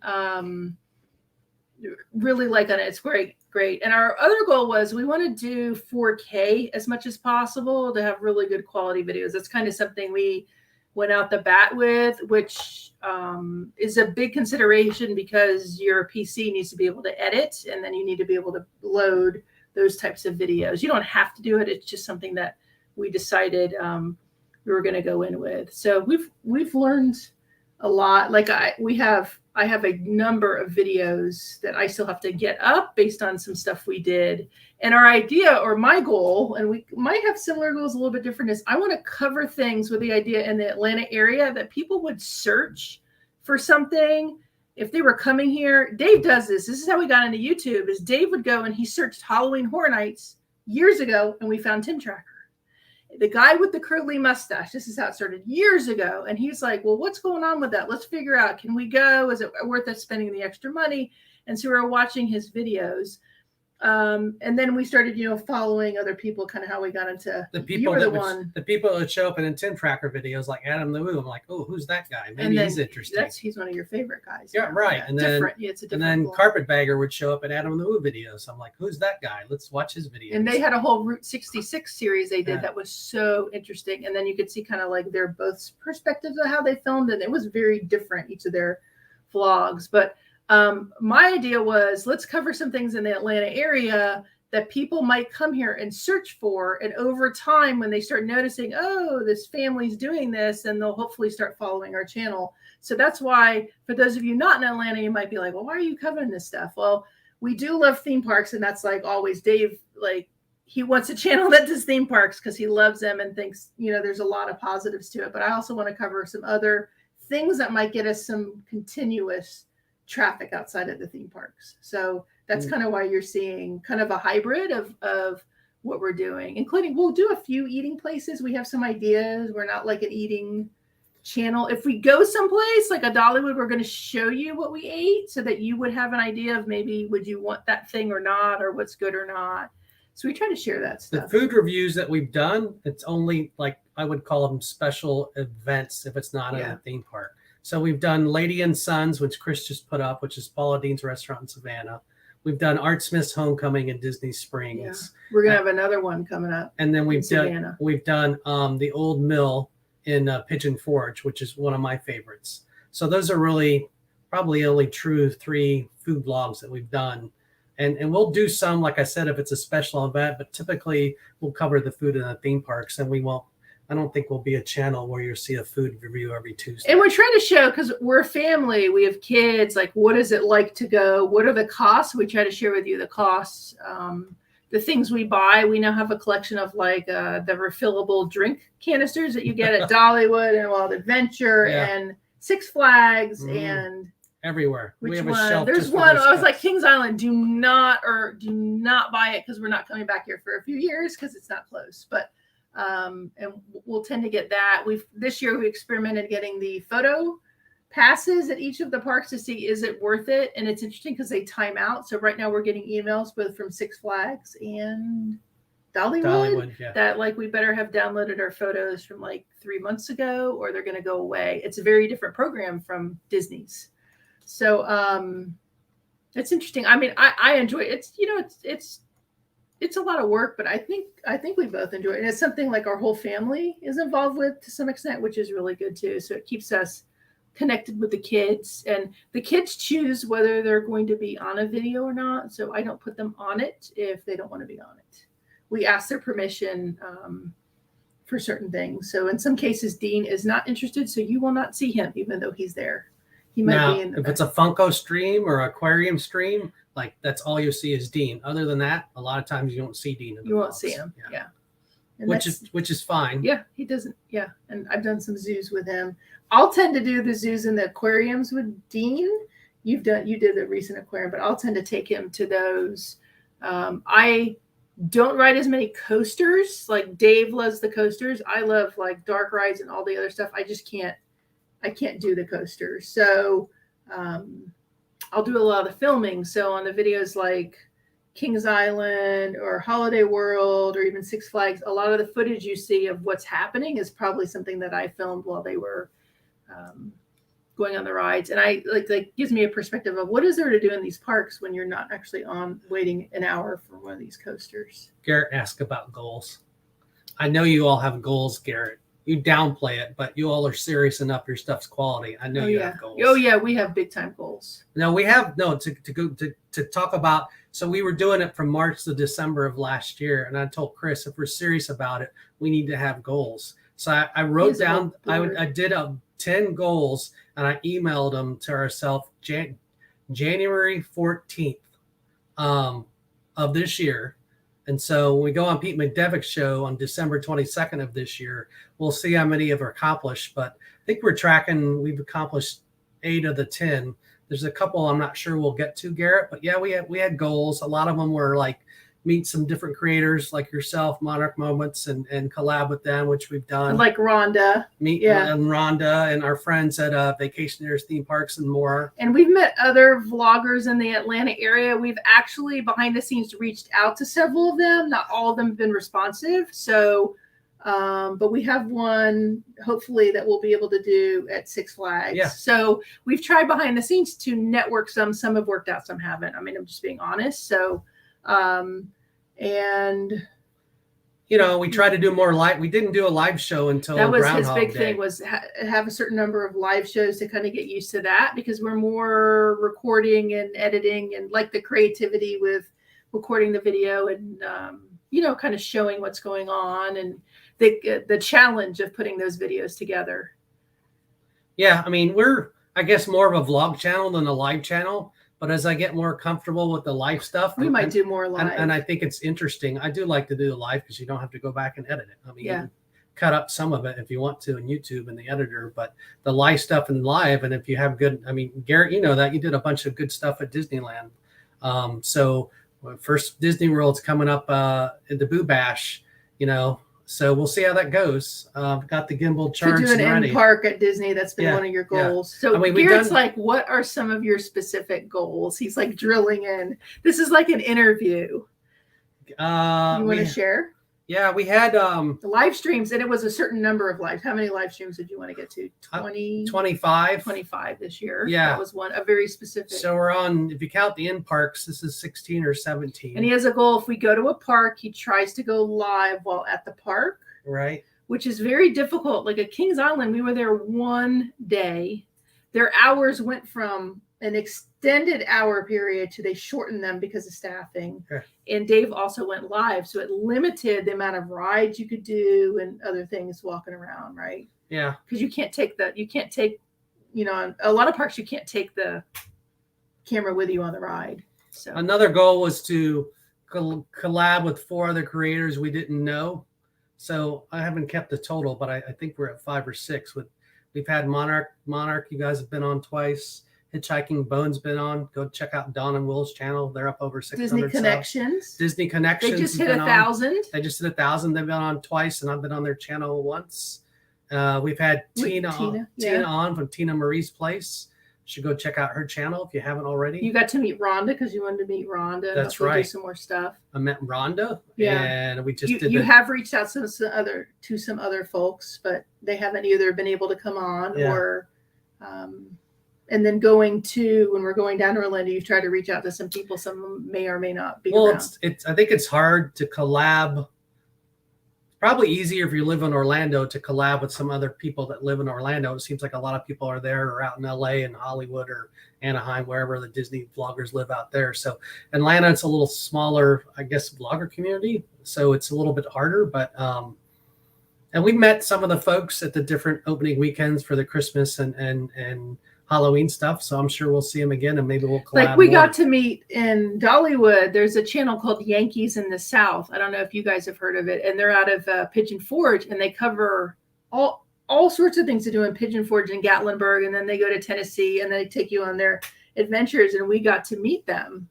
really like on it. It's great. And our other goal was we want to do 4K as much as possible to have really good quality videos. That's kind of something we went out the bat with, which is a big consideration because your PC needs to be able to edit, and then you need to be able to load those types of videos. You don't have to do it. It's just something that we decided we were going to go in with. So we've learned a lot. Like I have a number of videos that I still have to get up based on some stuff we did. And our idea, or my goal, and we might have similar goals, a little bit different, is I want to cover things with the idea in the Atlanta area that people would search for something if they were coming here. Dave does this. This is how we got into YouTube, is Dave would go and he searched Halloween Horror Nights years ago, and we found Tim Tracker. The guy with the curly mustache, this is how it started years ago. And he's like, well, what's going on with that? Let's figure out, can we go? Is it worth us spending the extra money? And so we were watching his videos. And then we started, following other people, kind of how we got into the people the people that would show up in Tim Tracker videos, like Adam the Woo. I'm like, oh, who's that guy? Maybe he's interesting. He's one of your favorite guys. Yeah, right. Yeah, and then Carpetbagger would show up in Adam the Woo videos. I'm like, who's that guy? Let's watch his videos. And they had a whole Route 66 series they did that was so interesting. And then you could see kind of like their both perspectives of how they filmed, and it was very different, each of their vlogs. But my idea was, let's cover some things in the Atlanta area that people might come here and search for. And over time, when they start noticing, oh, this family's doing this, and they'll hopefully start following our channel. So that's why, for those of you not in Atlanta, you might be like, well, why are you covering this stuff? Well, we do love theme parks. And that's like always Dave, like he wants a channel that does theme parks because he loves them and thinks, there's a lot of positives to it. But I also want to cover some other things that might get us some continuous traffic outside of the theme parks. So that's kind of why you're seeing kind of a hybrid of what we're doing, including we'll do a few eating places. We have some ideas. We're not like an eating channel. If we go someplace like a Dollywood, we're going to show you what we ate so that you would have an idea of maybe would you want that thing or not, or what's good or not. So we try to share that stuff. The food reviews that we've done, it's only like, I would call them special events if it's not in a theme park. So we've done Lady and Sons, which Kris just put up, which is Paula Dean's restaurant in Savannah. We've done Art Smith's Homecoming in Disney Springs. Yeah. We're gonna have another one coming up. And then we've done the Old Mill in Pigeon Forge, which is one of my favorites. So those are really probably only true 3 food vlogs that we've done. And we'll do some, like I said, if it's a special event, but typically we'll cover the food in the theme parks, and I don't think we'll be a channel where you'll see a food review every Tuesday. And we're trying to show, because we're a family, we have kids, like what is it like to go? What are the costs? We try to share with you the costs, the things we buy. We now have a collection of like the refillable drink canisters that you get at Dollywood and Wild Adventure and Six Flags and everywhere. Which we have one? a shelf. There's one. I was like, Kings Island, do not buy it because we're not coming back here for a few years because it's not close. But and we'll tend to get that. This year we experimented getting the photo passes at each of the parks to see, is it worth it? And it's interesting because they time out. So right now we're getting emails both from Six Flags and Dollywood that like we better have downloaded our photos from like 3 months ago or they're going to go away. It's a very different program from Disney's. So it's interesting. I mean, I enjoy it. It's a lot of work, but I think we both enjoy it. And it's something like our whole family is involved with to some extent, which is really good too. So it keeps us connected with the kids, and the kids choose whether they're going to be on a video or not. So I don't put them on it if they don't want to be on it. We ask their permission for certain things. So in some cases, Dean is not interested. So you will not see him, even though he's there. He might be in the if it's a Funko stream or aquarium stream, Like that's all you see is Dean. Other than that, a lot of times you don't see Dean. You won't see him. Yeah. And Which is fine. Yeah, he doesn't. Yeah, and I've done some zoos with him. I'll tend to do the zoos and the aquariums with Dean. You did the recent aquarium, but I'll tend to take him to those. I don't ride as many coasters. Like Dave loves the coasters. I love like dark rides and all the other stuff. I just can't. I can't do the coasters. So I'll do a lot of the filming. So on the videos like Kings Island or Holiday World or even Six Flags, a lot of the footage you see of what's happening is probably something that I filmed while they were going on the rides. And I like gives me a perspective of what is there to do in these parks when you're not actually on waiting an hour for one of these coasters. Garrett asked about goals. I know you all have goals, Garrett. You downplay it, but you all are serious enough. Your stuff's quality. I know you have goals. Oh yeah, we have big time goals. No, we have to talk about. So we were doing it from March to December of last year, and I told Kris if we're serious about it, we need to have goals. So I wrote down. I did 10 goals, and I emailed them to ourselves January 14th of this year. And so when we go on Pete McDevick's show on December 22nd of this year, we'll see how many have accomplished. But I think we've accomplished 8 of the 10. There's a couple I'm not sure we'll get to, Garrett. But yeah, we had goals. A lot of them were like meet some different creators like yourself, Monarch Moments, and collab with them, which we've done. And like Rhonda. And Rhonda and our friends at Vacationers Theme Parks and more. And we've met other vloggers in the Atlanta area. We've actually behind the scenes reached out to several of them. Not all of them have been responsive. So, but we have one hopefully that we'll be able to do at Six Flags. Yeah. So we've tried behind the scenes to network some. Some have worked out, some haven't. I mean, I'm just being honest. So, and we try to do more live. We didn't do a live show until that was Groundhog his big Day. thing was have a certain number of live shows to kind of get used to that, because we're more recording and editing and like the creativity with recording the video and kind of showing what's going on and the challenge of putting those videos together. Yeah, I mean, we're I guess more of a vlog channel than a live channel. But as I get more comfortable with the live stuff, we might do more live. And I think it's interesting. I do like to do the live because you don't have to go back and edit it. I mean, you can cut up some of it if you want to in YouTube and the editor, but the live stuff and live. And if you have good, I mean, Garrett, you know that you did a bunch of good stuff at Disneyland. So first Disney World's coming up in the Boo Bash, so we'll see how that goes. Got the gimbal charged to do an ready. end park at Disney. That's been one of your goals. Yeah. So Garrett's like, what are some of your specific goals? He's like drilling in. This is like an interview. You want to share? Yeah, we had the live streams, and it was a certain number of lives. How many live streams did you want to get to? 25. 25 this year. Yeah. That was a very specific. So we're on, if you count the in parks, this is 16 or 17. And he has a goal. If we go to a park, he tries to go live while at the park. Right. Which is very difficult. Like at Kings Island, we were there one day. Their hours went from an extended hour period to they shortened them because of staffing. Okay. And Dave also went live. So it limited the amount of rides you could do and other things walking around, right? Yeah. Because you can't take, a lot of parks, you can't take the camera with you on the ride. So another goal was to collab with 4 other creators we didn't know. So I haven't kept the total, but I think we're at 5 or 6 we've had Monarch, you guys have been on twice. Hitchhiking Bones been on. Go check out Don and Will's channel. They're up over 600 Disney Connections. Disney Connections. They just hit 1,000. They just hit 1,000. They've been on twice, and I've been on their channel once. We've had Tina on from Tina Marie's Place. You should go check out her channel if you haven't already. You got to meet Rhonda because you wanted to meet Rhonda. That's right. Do some more stuff. I met Rhonda. Yeah. And we just You have reached out to some other folks, but they haven't either been able to come on or. And then when we're going down to Orlando, you've tried to reach out to some people. Some of them may or may not be around. I think it's hard to collab. It's probably easier if you live in Orlando to collab with some other people that live in Orlando. It seems like a lot of people are there or out in LA and Hollywood or Anaheim, wherever the Disney vloggers live out there. So Atlanta, it's a little smaller, I guess, vlogger community. So it's a little bit harder, but and we met some of the folks at the different opening weekends for the Christmas and Halloween stuff. So I'm sure we'll see him again, and maybe we'll collab. Like we got to meet in Dollywood. There's a channel called Yankees in the South. I don't know if you guys have heard of it, and they're out of Pigeon Forge, and they cover all sorts of things to do in Pigeon Forge and Gatlinburg, and then they go to Tennessee, and they take you on their adventures, and we got to meet them.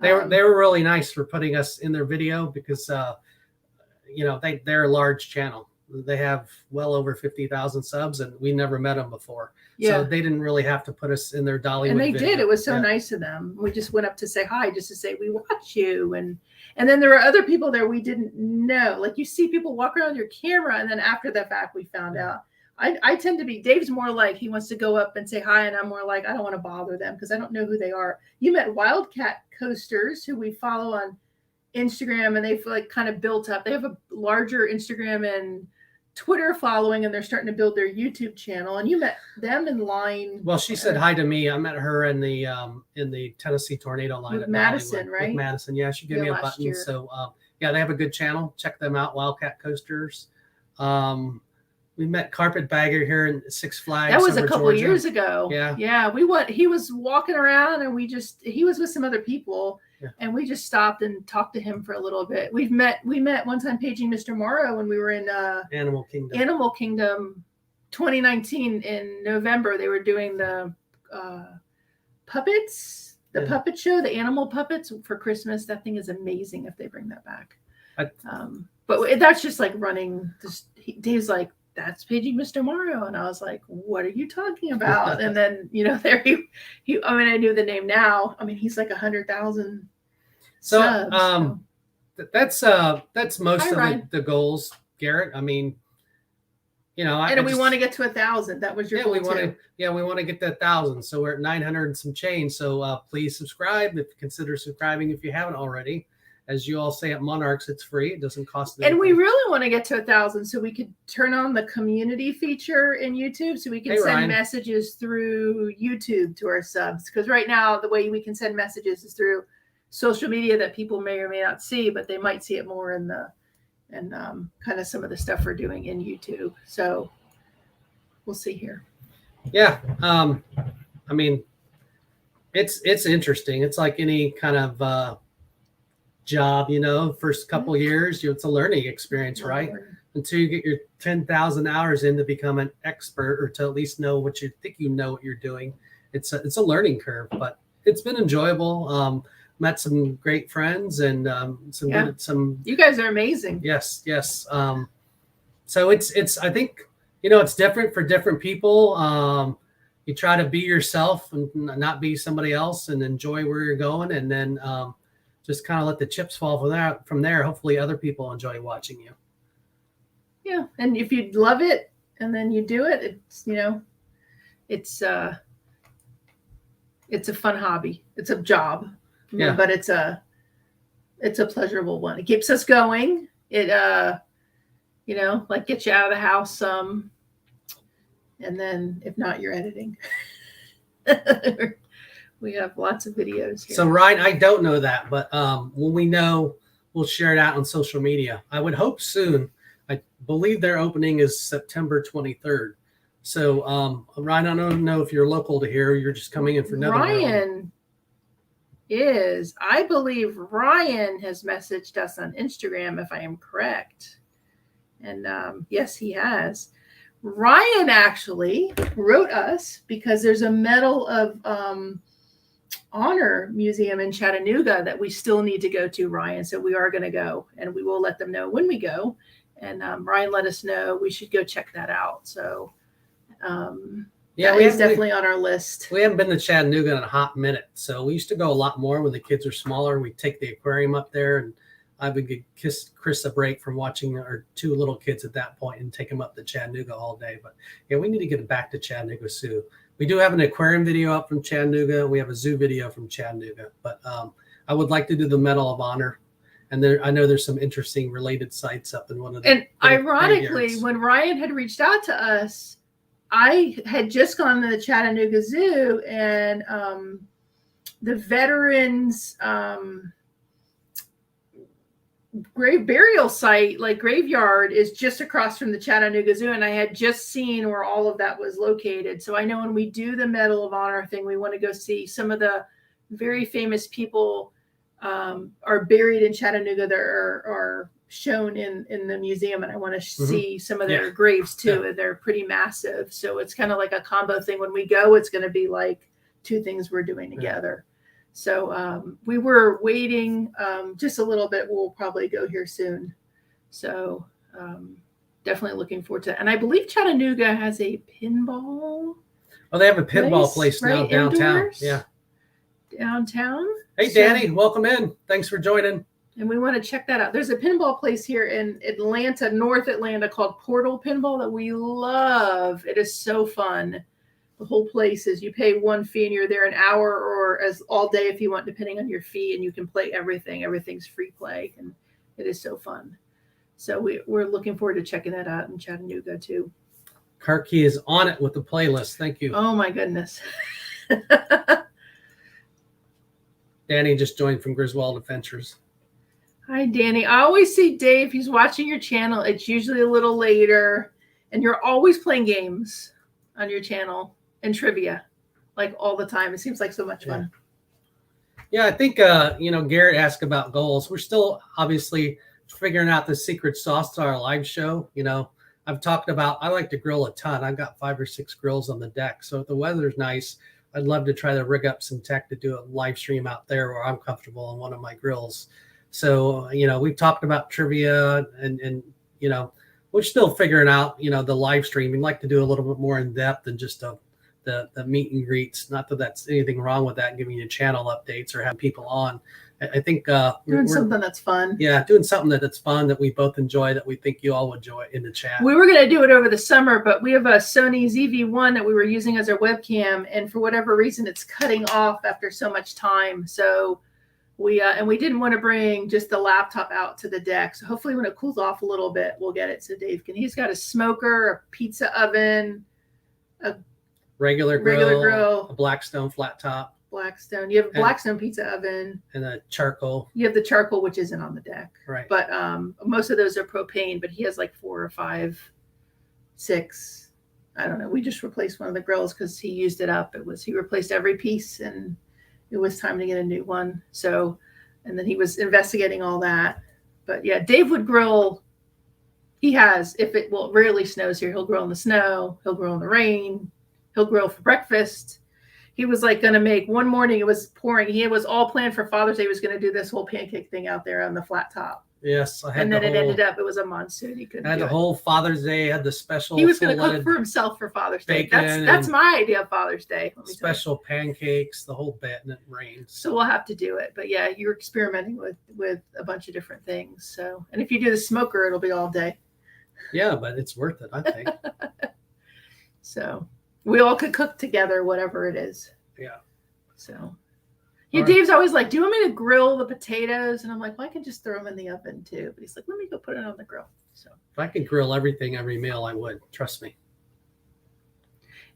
They were really nice for putting us in their video because they're a large channel. They have well over 50,000 subs, and we never met them before. Yeah. So they didn't really have to put us in their Dollywood. And they video. did. It was so nice of them. We just went up to say hi, just to say we watch you. And then there were other people there we didn't know. Like you see people walk around your camera, and then after the fact we found out. I tend to be, Dave's more like he wants to go up and say hi, and I'm more like I don't want to bother them because I don't know who they are. You met Wildcat Coasters, who we follow on Instagram, and they've like kind of built up. They have a larger Instagram and Twitter following, and they're starting to build their YouTube channel. And you met them in line. Well, she said hi to me. I met her in the Tennessee tornado line with at Madison, Dollywood, right? With Madison, yeah, she gave me a button. Year. So they have a good channel. Check them out, Wildcat Coasters. We met Carpetbagger here in Six Flags. That was a couple years ago. Yeah. Yeah. He was walking around, and he was with some other people. Yeah. And we just stopped and talked to him for a little bit. We met one time Paging Mr. Morrow when we were in Animal Kingdom 2019 in November. They were doing the puppets, puppet show, the animal puppets for Christmas. That thing is amazing if they bring that back. But that's just like running. Dave's like, that's Paging Mr. Morrow. And I was like, what are you talking about? And then, there I knew the name now. I mean, he's like 100,000 subs. That's most of the goals, Garrett. I mean, and we want to get to 1,000. That was your goal too. We want to get to 1,000. So we're at 900 and some change. So please subscribe. Consider subscribing if you haven't already. As you all say at Monarchs, it's free. It doesn't cost anything. And we really want to get to 1,000 so we could turn on the community feature in YouTube so we can send messages through YouTube to our subs. Because right now, the way we can send messages is through social media that people may or may not see, but they might see it more in kind of some of the stuff we're doing in YouTube. So we'll see here. Yeah. I mean, it's interesting. It's like any kind of job, first couple years, it's a learning experience, right? Until you get your 10,000 hours in to become an expert, or to at least know what you think what you're doing. It's a learning curve, but it's been enjoyable. Met some great friends and some. You guys are amazing. Yes. So it's I think it's different for different people. You try to be yourself and not be somebody else, and enjoy where you're going, and then just kind of let the chips fall from there. Hopefully other people enjoy watching you. Yeah. And if you love it and then you do it, it's a fun hobby. It's a job. Yeah. But it's a pleasurable one. It keeps us going. It gets you out of the house some. And then if not, you're editing. We have lots of videos here. So, Ryan, I don't know that, but when we know, we'll share it out on social media. I would hope soon. I believe their opening is September 23rd. So, Ryan, I don't know if you're local to here. You're just coming in for another I believe Ryan has messaged us on Instagram, if I am correct. And yes, he has. Ryan actually wrote us because there's a Medal of Honor museum in Chattanooga that we still need to go to, Ryan. So we are going to go, and we will let them know when we go. And Ryan let us know we should go check that out. So it's definitely on our list. We haven't been to Chattanooga in a hot minute. So we used to go a lot more when the kids are smaller. We'd take the aquarium up there, and I would give Chris a break from watching our two little kids at that point and take them up to Chattanooga all day. But yeah, we need to get back to Chattanooga Zoo. We do have an aquarium video up from Chattanooga. We have a zoo video from Chattanooga. But I would like to do the Medal of Honor. And I know there's some interesting related sites up in one of the. And ironically, when Ryan had reached out to us, I had just gone to the Chattanooga Zoo, and the veterans grave burial site, like graveyard, is just across from the Chattanooga Zoo, and I had just seen where all of that was located. So I know when we do the Medal of Honor thing, we want to go see some of the very famous people are buried in Chattanooga that are shown in the museum, and I want to see some of their graves too. And they're pretty massive, so it's kind of like a combo thing. When we go, it's going to be like two things we're doing together. So we were waiting just a little bit. We'll probably go here soon. So definitely looking forward to it. And I believe Chattanooga has a pinball. Oh, they have a pinball place now downtown. Indoors, yeah. Downtown. Hey, Danny, welcome in. Thanks for joining. And we want to check that out. There's a pinball place here in Atlanta, North Atlanta, called Portal Pinball that we love. It is so fun. The whole place is, you pay one fee and you're there an hour or as all day if you want, depending on your fee, and you can play everything. Everything's free play, and it is so fun. So we're looking forward to checking that out in Chattanooga too. Karki is on it with the playlist. Thank you. Oh my goodness. Danny just joined from Griswold Adventures. Hi, Danny. I always see Dave. He's watching your channel. It's usually a little later, and you're always playing games on your channel and trivia, like all the time. It seems like so much fun. Yeah, I think Garrett asked about goals. We're still obviously figuring out the secret sauce to our live show. I've talked about, I like to grill a ton. I've got 5 or 6 grills on the deck. So if the weather's nice, I'd love to try to rig up some tech to do a live stream out there where I'm comfortable on one of my grills. So, we've talked about trivia and we're still figuring out, the live stream. We'd like to do a little bit more in depth than just the meet and greets. Not that that's anything wrong with that, giving you channel updates or having people on. I think doing something that's fun. Yeah, doing something that's fun, that we both enjoy, that we think you all would enjoy in the chat. We were going to do it over the summer, but we have a Sony ZV-1 that we were using as our webcam, and for whatever reason, it's cutting off after so much time. So we didn't want to bring just the laptop out to the deck. So hopefully when it cools off a little bit, we'll get it. So Dave he's got a smoker, a pizza oven, a regular grill, a Blackstone flat top. Blackstone. You have a Blackstone pizza oven. And a charcoal. You have the charcoal, which isn't on the deck. Right. But most of those are propane, but he has like 4 or 5, 6. I don't know. We just replaced one of the grills because he used it up. He replaced every piece, and it was time to get a new one. So, and then he was investigating all that. But yeah, Dave would grill. It rarely snows here. He'll grill in the snow. He'll grill in the rain. He'll grill for breakfast. He was like going to make, one morning it was pouring. He was all planned for Father's Day. He was going to do this whole pancake thing out there on the flat top. Yes. And then it ended up, it was a monsoon. He couldn't do it. Had the whole Father's Day, had the special. He was going to cook for himself for Father's Day. That's my idea of Father's Day. Special pancakes, the whole bit, and it rained. So we'll have to do it. But yeah, you're experimenting with a bunch of different things. So, and if you do the smoker, it'll be all day. Yeah, but it's worth it, I think. So we all could cook together, whatever it is. Yeah. So, yeah, Dave's always like, do you want me to grill the potatoes? And I'm like, well, I can just throw them in the oven too. But he's like, let me go put it on the grill. So if I could grill everything, every meal, I would. Trust me.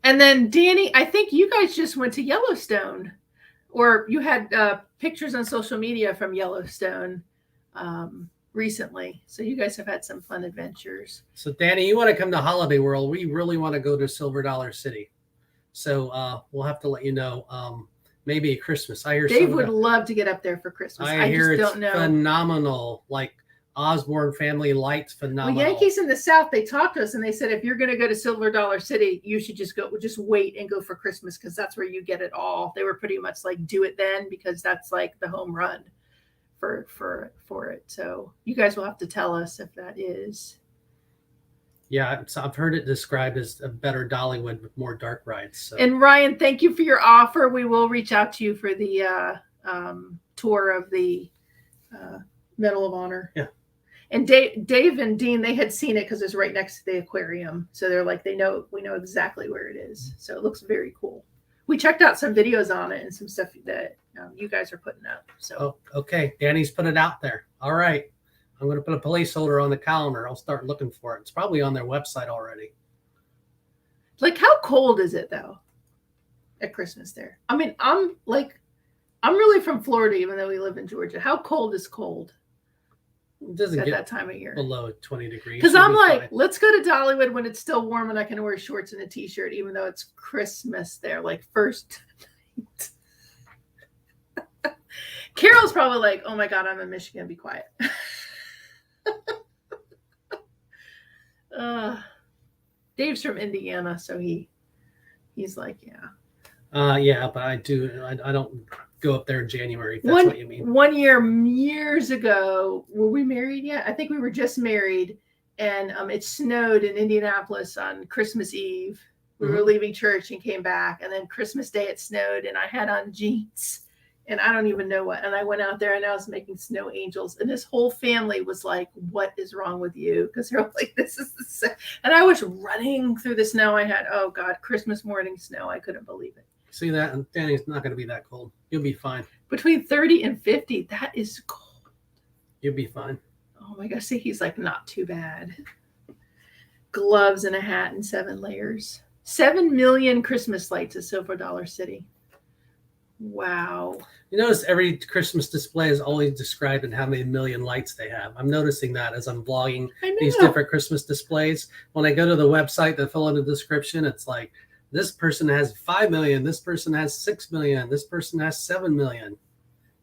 And then Danny, I think you guys just went to Yellowstone, or you had pictures on social media from Yellowstone recently. So you guys have had some fun adventures. So Danny, you want to come to Holiday World? We really want to go to Silver Dollar City. So we'll have to let you know. Maybe at Christmas. I hear Dave would love to get up there for Christmas. I hear just don't know. Phenomenal. Like Osborne Family Lights, phenomenal. Well, Yankees in the South, they talked to us and they said, if you're going to go to Silver Dollar City, you should just wait and go for Christmas, because that's where you get it all. They were pretty much like, do it then, because that's like the home run for it. So you guys will have to tell us if that is. Yeah, I've heard it described as a better Dollywood with more dark rides. So. And Ryan, thank you for your offer. We will reach out to you for the tour of the Medal of Honor. Yeah. And Dave and Dean, they had seen it because it's right next to the aquarium. So they're like, we know exactly where it is. So it looks very cool. We checked out some videos on it and some stuff that you guys are putting up. So okay, Danny's put it out there. All right. I'm going to put a placeholder on the calendar. I'll start looking for it. It's probably on their website already. Like, how cold is it though at Christmas there? I mean, I'm really from Florida, even though we live in Georgia. How cold is cold? It doesn't at get that time of year. below 20 degrees. Because You'll I'm be like, fine. let's go to Dollywood when it's still warm and I can wear shorts and a t-shirt, even though it's Christmas there, like first night. Carol's probably like, oh my God, I'm in Michigan, be quiet. Dave's from Indiana, so he's like, yeah. Yeah, but I don't go up there in January, if that's what you mean. One year, years ago, were we married yet? I think we were just married, and it snowed in Indianapolis on Christmas Eve. We were leaving church and came back, and then Christmas Day it snowed, and I had on jeans, and I don't even know what. And I went out there, and I was making snow angels, and this whole family was like, "What is wrong with you?" Because they're like, "This is the," and I was running through the snow. I had, oh God, Christmas morning snow. I couldn't believe it. See that? And Danny's not going to be that cold. You'll be fine. Between 30 and 50, that is cold. You'll be fine. Oh my gosh, see, he's like, not too bad. Gloves and a hat and 7 layers. 7 million Christmas lights at Silver Dollar City. Wow. You notice every Christmas display is always described in how many million lights they have. I'm noticing that as I'm vlogging these different Christmas displays. When I go to the website to fill in the description, it's like, this person has 5 million. This person has 6 million. This person has 7 million.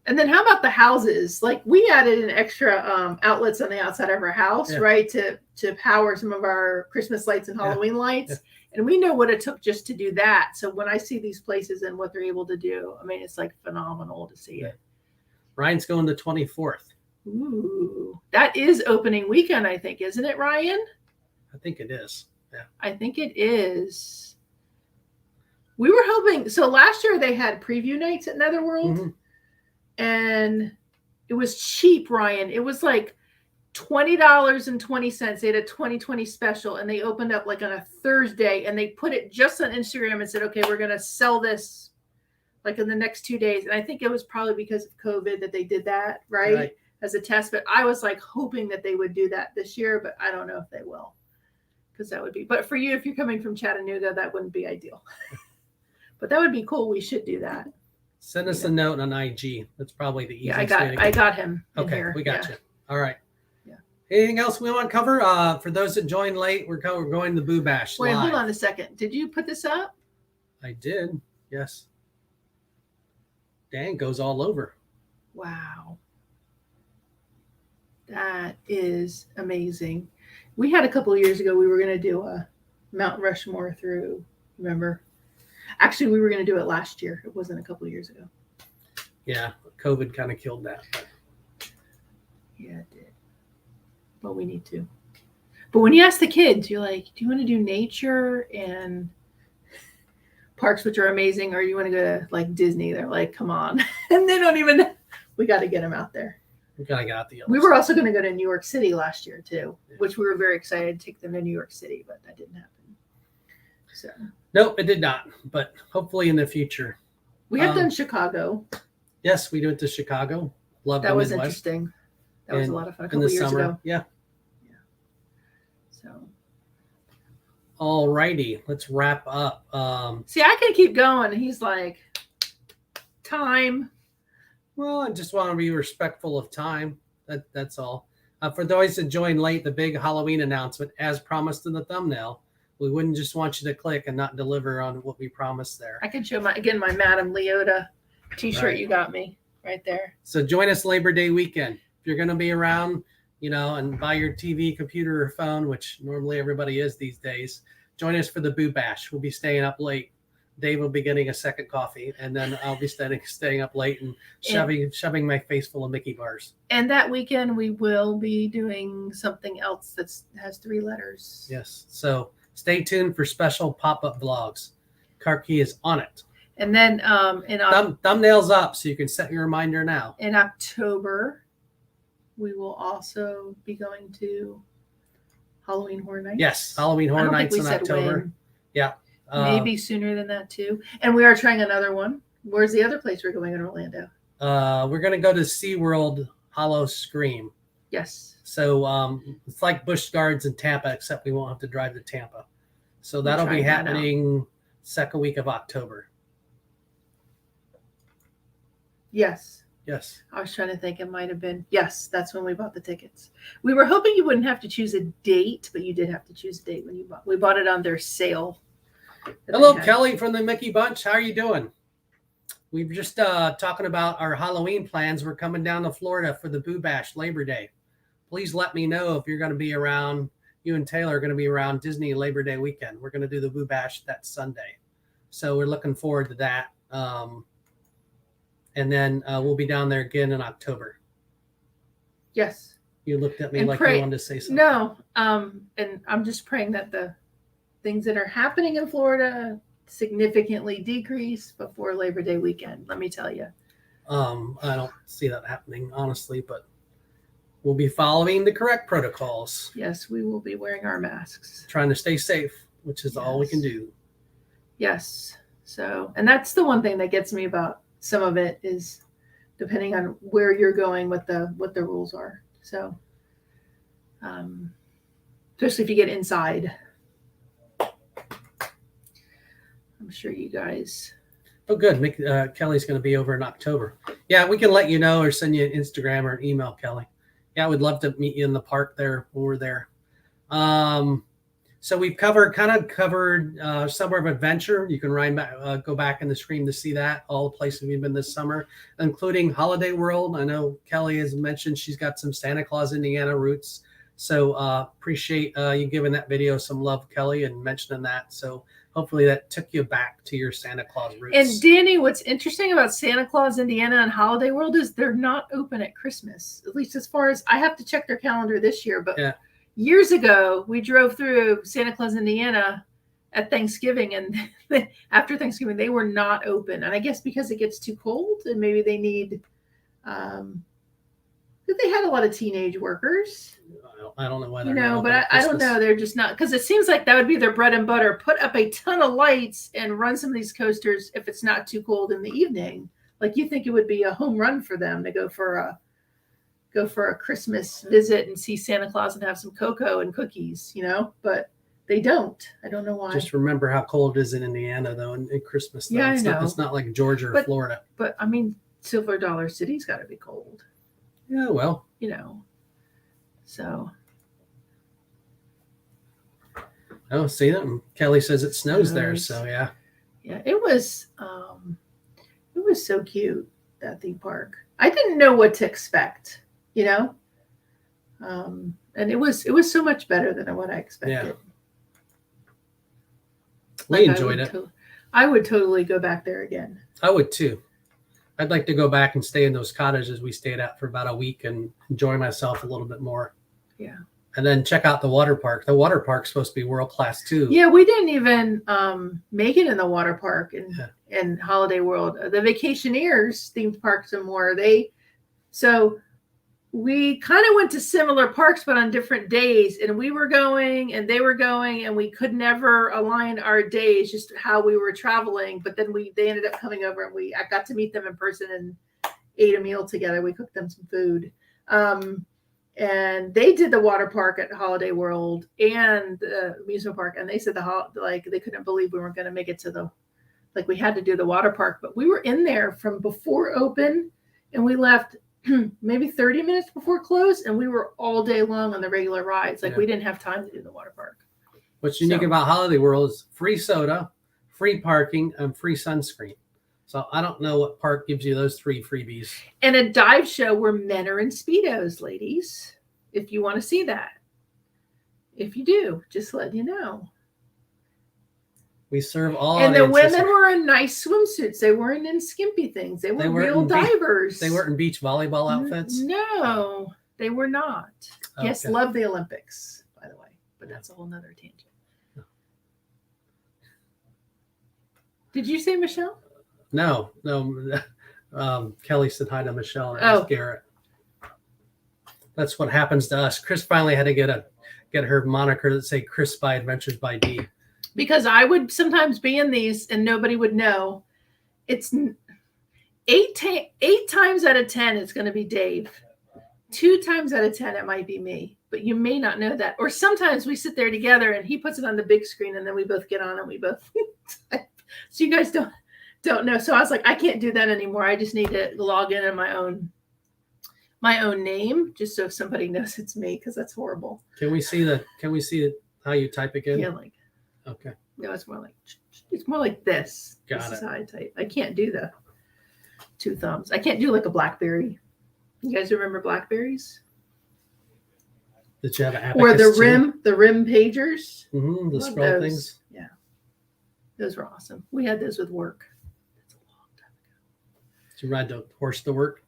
And then how about the houses? Like we added an extra outlets on the outside of our house, right, to power some of our Christmas lights and Halloween lights. Yeah. And we know what it took just to do that. So when I see these places and what they're able to do, I mean, it's like phenomenal to see it. Ryan's going the 24th. Ooh, that is opening weekend, I think, isn't it, Ryan? I think it is. Yeah, I think it is. We were hoping, so last year they had preview nights at Netherworld, and it was cheap, Ryan. It was like $20.20. They had a 2020 special, and they opened up like on a Thursday, and they put it just on Instagram and said, okay, we're going to sell this like in the next 2 days. And I think it was probably because of COVID that they did that, right? As a test. But I was like hoping that they would do that this year, but I don't know if they will, because that would be, but for you, if you're coming from Chattanooga, that wouldn't be ideal. But that would be cool. We should do that. Send us a note on IG. That's probably the easiest way. I got him. Okay, here. We got you. All right. Yeah. Anything else we want to cover? For those that joined late, we're going to Boo Bash. Wait, live. Hold on a second. Did you put this up? I did. Yes. Dan goes all over. Wow. That is amazing. We had a couple of years ago, we were going to do a Mount Rushmore through, remember? Actually, we were going to do it last year. It wasn't a couple of years ago. Yeah, COVID kind of killed that. But. Yeah, it did. But we need to. But when you ask the kids, you're like, do you want to do nature and parks, which are amazing, or you want to go to like Disney? They're like, come on. And they don't even, we got to get them out there. We got to get out the We were also going to go to New York City last year too, which we were very excited to take them to New York City, but that didn't happen. So. Nope, it did not. But hopefully in the future. We have done Chicago. Yes, we went to Chicago. Loved that was Midwest. Interesting. That was a lot of fun. A couple years ago. Yeah. So. All righty, let's wrap up. See, I can keep going. He's like, time. Well, I just want to be respectful of time. That's all. For those that joined late, the big Halloween announcement, as promised in the thumbnail. We wouldn't just want you to click and not deliver on what we promised there. I can show my Madame Leota t-shirt you got me right there. So join us Labor Day weekend. If you're going to be around, and buy your TV, computer, or phone, which normally everybody is these days, join us for the Boo Bash. We'll be staying up late. Dave will be getting a second coffee, and then I'll be staying up late and shoving my face full of Mickey bars. And that weekend we will be doing something else that has 3 letters. Yes. So stay tuned for special pop-up vlogs. Car Key is on it. And then thumbnails up so you can set your reminder now. In October, we will also be going to Halloween Horror Nights. Yes, Halloween Horror Nights in October. When. Yeah. Maybe sooner than that too. And we are trying another one. Where's the other place we're going in Orlando? We're going to go to SeaWorld Hollow Scream. Yes. So it's like Busch Gardens in Tampa, except we won't have to drive to Tampa. So that'll be happening second week of October. Yes. Yes. I was trying to think. It might have been. Yes, that's when we bought the tickets. We were hoping you wouldn't have to choose a date, but you did have to choose a date when you bought. We bought it on their sale. Hello, Kelly from the Mickey Bunch. How are you doing? We were just talking about our Halloween plans. We're coming down to Florida for the Boo Bash Labor Day. Please let me know if you're going to be around. You and Taylor are going to be around Disney Labor Day weekend. We're going to do the Boo Bash that Sunday. So we're looking forward to that. And then we'll be down there again in October. Yes. You looked at me And like you wanted to say something. No. And I'm just praying that the things that are happening in Florida significantly decrease before Labor Day weekend. Let me tell you. I don't see that happening, honestly, but we'll be following the correct protocols. Yes, we will be wearing our masks. Trying to stay safe, which is all we can do. Yes. So, and that's the one thing that gets me about some of it is depending on where you're going, what the rules are. So, especially if you get inside, I'm sure you guys. Oh, good. Kelly's going to be over in October. Yeah, we can let you know or send you an Instagram or an email, Kelly. Yeah, I would love to meet you in the park there when we're there. So we've covered Summer of Adventure. You can go back in the screen to see that, all the places we've been this summer, including Holiday World. I know Kelly has mentioned she's got some Santa Claus, Indiana roots. So appreciate you giving that video some love, Kelly, and mentioning that. So hopefully that took you back to your Santa Claus roots. And Danny, what's interesting about Santa Claus, Indiana and Holiday World is they're not open at Christmas, at least as far as I have to check their calendar this year. But yeah. Years ago, we drove through Santa Claus, Indiana at Thanksgiving, and after Thanksgiving, they were not open. And I guess because it gets too cold, and maybe they need. They had a lot of teenage workers. I don't know why. But I don't know. They're just not, because it seems like that would be their bread and butter. Put up a ton of lights and run some of these coasters if it's not too cold in the evening. Like you think it would be a home run for them to go for a Christmas visit and see Santa Claus and have some cocoa and cookies, but they don't. I don't know why. Just remember how cold it is in Indiana, though, in Christmas. Though. Yeah, I know. It's not like Georgia or Florida. But, I mean, Silver Dollar City's got to be cold. Yeah, well. So. Oh, see that? And Kelly says it snows there, so yeah. Yeah, it was so cute, that theme park. I didn't know what to expect. And it was so much better than what I expected. Yeah. We enjoyed it. I would totally go back there again. I would too. I'd like to go back and stay in those cottages we stayed at for about a week and enjoy myself a little bit more. Yeah. And then check out the water park. The water park's supposed to be world class too. Yeah, we didn't even make it in the water park in Holiday World. The Vacationeers themed parks and more. So we kind of went to similar parks, but on different days. And we were going and they were going, and we could never align our days, just how we were traveling. But then they ended up coming over, and I got to meet them in person and ate a meal together. We cooked them some food. And they did the water park at Holiday World and the amusement park. And they said they couldn't believe we weren't going to make it to we had to do the water park. But we were in there from before open, and we left maybe 30 minutes before close, and we were all day long on the regular rides. We didn't have time to do the water park. What's unique about Holiday World is free soda, free parking, and free sunscreen. So I don't know what park gives you those 3 freebies. And a dive show where men are in Speedos, ladies, if you want to see that. If you do, just let you know. We serve all. And the women were in nice swimsuits. They weren't in skimpy things. They were real divers. They weren't in beach volleyball outfits? No, they were not. Okay. Yes, love the Olympics, by the way. But that's a whole nother tangent. Did you say Michelle? No. Kelly said hi to Michelle and Garrett. That's what happens to us. Chris finally had to get her moniker that say Kris by Adventures by D. Because I would sometimes be in these and nobody would know. It's 8 times out of 10, it's going to be Dave. 2 times out of 10, it might be me. But you may not know that. Or sometimes we sit there together and he puts it on the big screen and then we both get on and we both type. So you guys don't know. So I was like, I can't do that anymore. I just need to log in my own name, just so if somebody knows it's me, because that's horrible. Can we see how you type again? Yeah, like okay. No, it's more like this. Got this it. Is how I type. I can't do the 2 thumbs. I can't do like a BlackBerry. You guys remember BlackBerries? Did you have an abacus Or the too? rim pagers? The scroll things. Yeah, those were awesome. We had those with work. That's a long time ago. Did you ride the horse to work?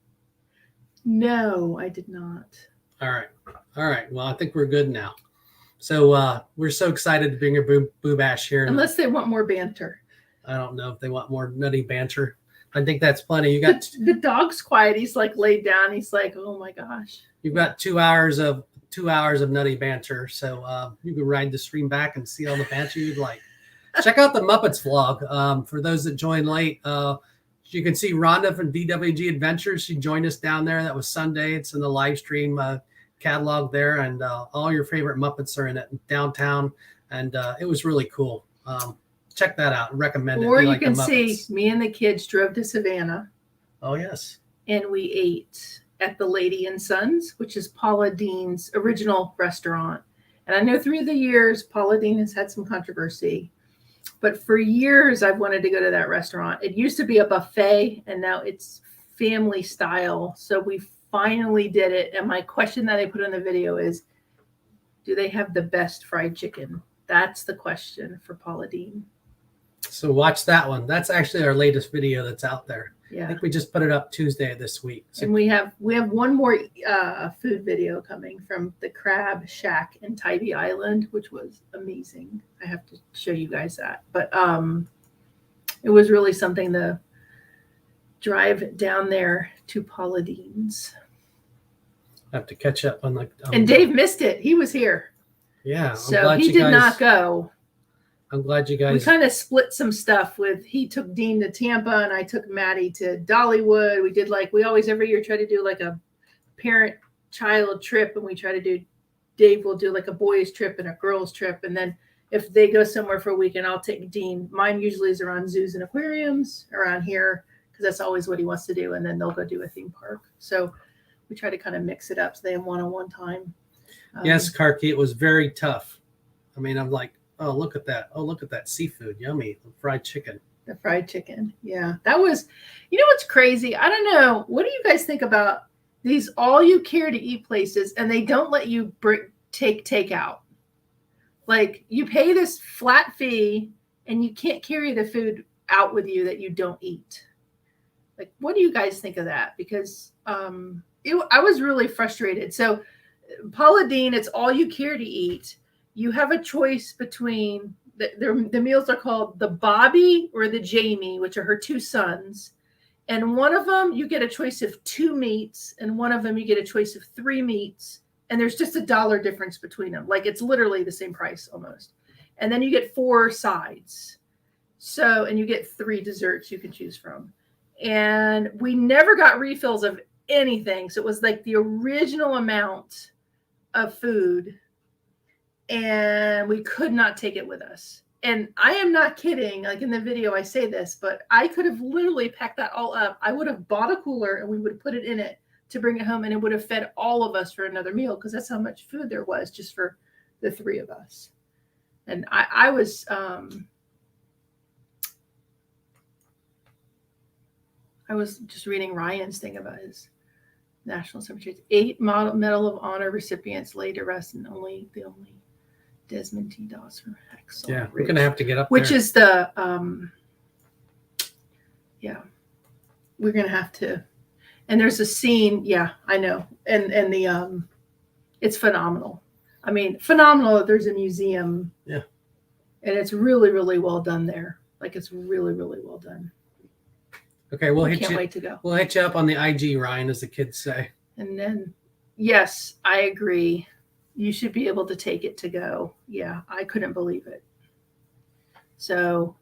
No, I did not. All right. Well, I think we're good now. So we're so excited to bring your Boo Bash here. Unless they want more banter. I don't know if they want more nutty banter. I think that's plenty. You got the dog's quiet. He's like laid down. He's like, oh my gosh. You've got 2 hours of nutty banter. So you can ride the stream back and see all the banter you'd like. Check out the Muppets vlog. For those that joined late, you can see Rhonda from DWG Adventures. She joined us down there. That was Sunday. It's in the live stream catalog there, and all your favorite Muppets are in it downtown, and it was really cool. Check that out. Recommend it. Or you can see me and the kids drove to Savannah. Oh yes. And we ate at the Lady and Sons, which is Paula Deen's original restaurant. And I know through the years, Paula Deen has had some controversy, but for years I've wanted to go to that restaurant. It used to be a buffet, and now it's family style. So we finally did it. And my question that I put in the video is, do they have the best fried chicken? That's the question for Paula Deen. So watch that one. That's actually our latest video that's out there. Yeah. I think we just put it up Tuesday this week. So and we have one more food video coming from the Crab Shack in Tybee Island, which was amazing. I have to show you guys that. But it was really something to drive down there to Paula Deen's. I have to catch up on and Dave missed it. He was here. Yeah. So he did not go. I'm glad you guys. We kind of split some stuff he took Dean to Tampa and I took Maddie to Dollywood. We did we always every year try to do like a parent child trip, and we try to do, Dave will do like a boys trip and a girls trip. And then if they go somewhere for a weekend, I'll take Dean. Mine usually is around zoos and aquariums around here, because that's always what he wants to do. And then they'll go do a theme park. So we try to kind of mix it up so they have one-on-one time. Yes, Karki, it was very tough. I mean, I'm like, oh, look at that. Oh, look at that seafood. Yummy. Fried chicken. The fried chicken. Yeah. That was, what's crazy? I don't know. What do you guys think about these all you care to eat places, and they don't let you take out? Like, you pay this flat fee and you can't carry the food out with you that you don't eat. Like, what do you guys think of that? Because I was really frustrated. So Paula Deen, it's all you care to eat. You have a choice between the meals are called the Bobby or the Jamie, which are her 2 sons. And one of them, you get a choice of 2 meats. And one of them, you get a choice of 3 meats. And there's just $1 difference between them. Like, it's literally the same price almost. And then you get 4 sides. So, and you get 3 desserts you can choose from. And we never got refills of anything. So it was like the original amount of food. And we could not take it with us. And I am not kidding. Like, in the video, I say this, but I could have literally packed that all up. I would have bought a cooler and we would have put it in it to bring it home, and it would have fed all of us for another meal, because that's how much food there was just for the 3 of us. And I was just reading Ryan's thing about his national cemeteries. 8 Medal of Honor recipients laid to rest, and the only Desmond T. Dawson. Yeah, we're gonna have to get up which there. Is the we're gonna have to. And there's a scene, yeah, I know, and the it's phenomenal. I mean, phenomenal. There's a museum, yeah, and it's really, really well done there. Like, it's really, really well done. Okay, we'll can't wait to go. We'll hit you up on the IG, Ryan, as the kids say. And then, yes, I agree. You should be able to take it to go. Yeah, I couldn't believe it. So,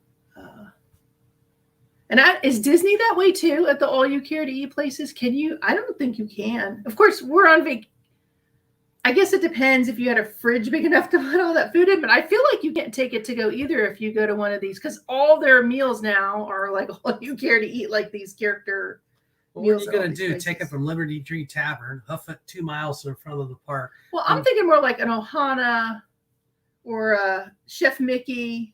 and is Disney that way too at the all you care to eat places? Can you? I don't think you can. Of course, we're on I guess it depends if you had a fridge big enough to put all that food in, but I feel like you can't take it to go either if you go to one of these, because all their meals now are like all you care to eat, like these character What are meals you at all going to these do? places. Take it from Liberty Tree Tavern, hoof it 2 miles in front of the park. Well, I'm thinking more like an Ohana or a Chef Mickey.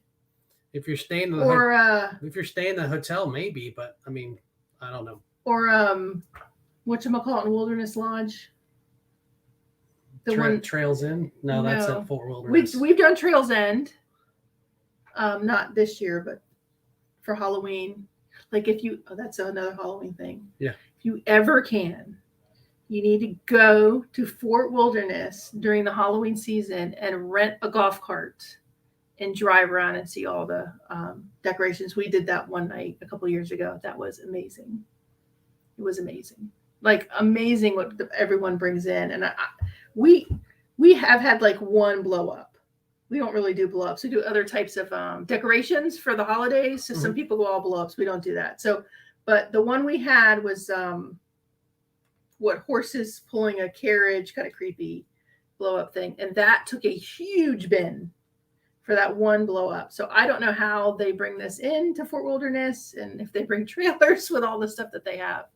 If you're staying in the hotel, maybe, but I mean, I don't know. Or whatchamacallit in Wilderness Lodge. Trails End? No, that's at Fort Wilderness. We've done Trails End. Not this year, but for Halloween. Like that's another Halloween thing. Yeah. If you ever can, you need to go to Fort Wilderness during the Halloween season and rent a golf cart and drive around and see all the decorations. We did that one night a couple years ago. That was amazing. It was amazing. Like amazing what everyone brings in. And we have had like one blow up. We don't really do blow ups. We do other types of decorations for the holidays. So some people go all blow ups. We don't do that. So, but the one we had was horses pulling a carriage, kind of creepy blow up thing. And that took a huge bin for that one blow up. So I don't know how they bring this into Fort Wilderness and if they bring trailers with all the stuff that they have.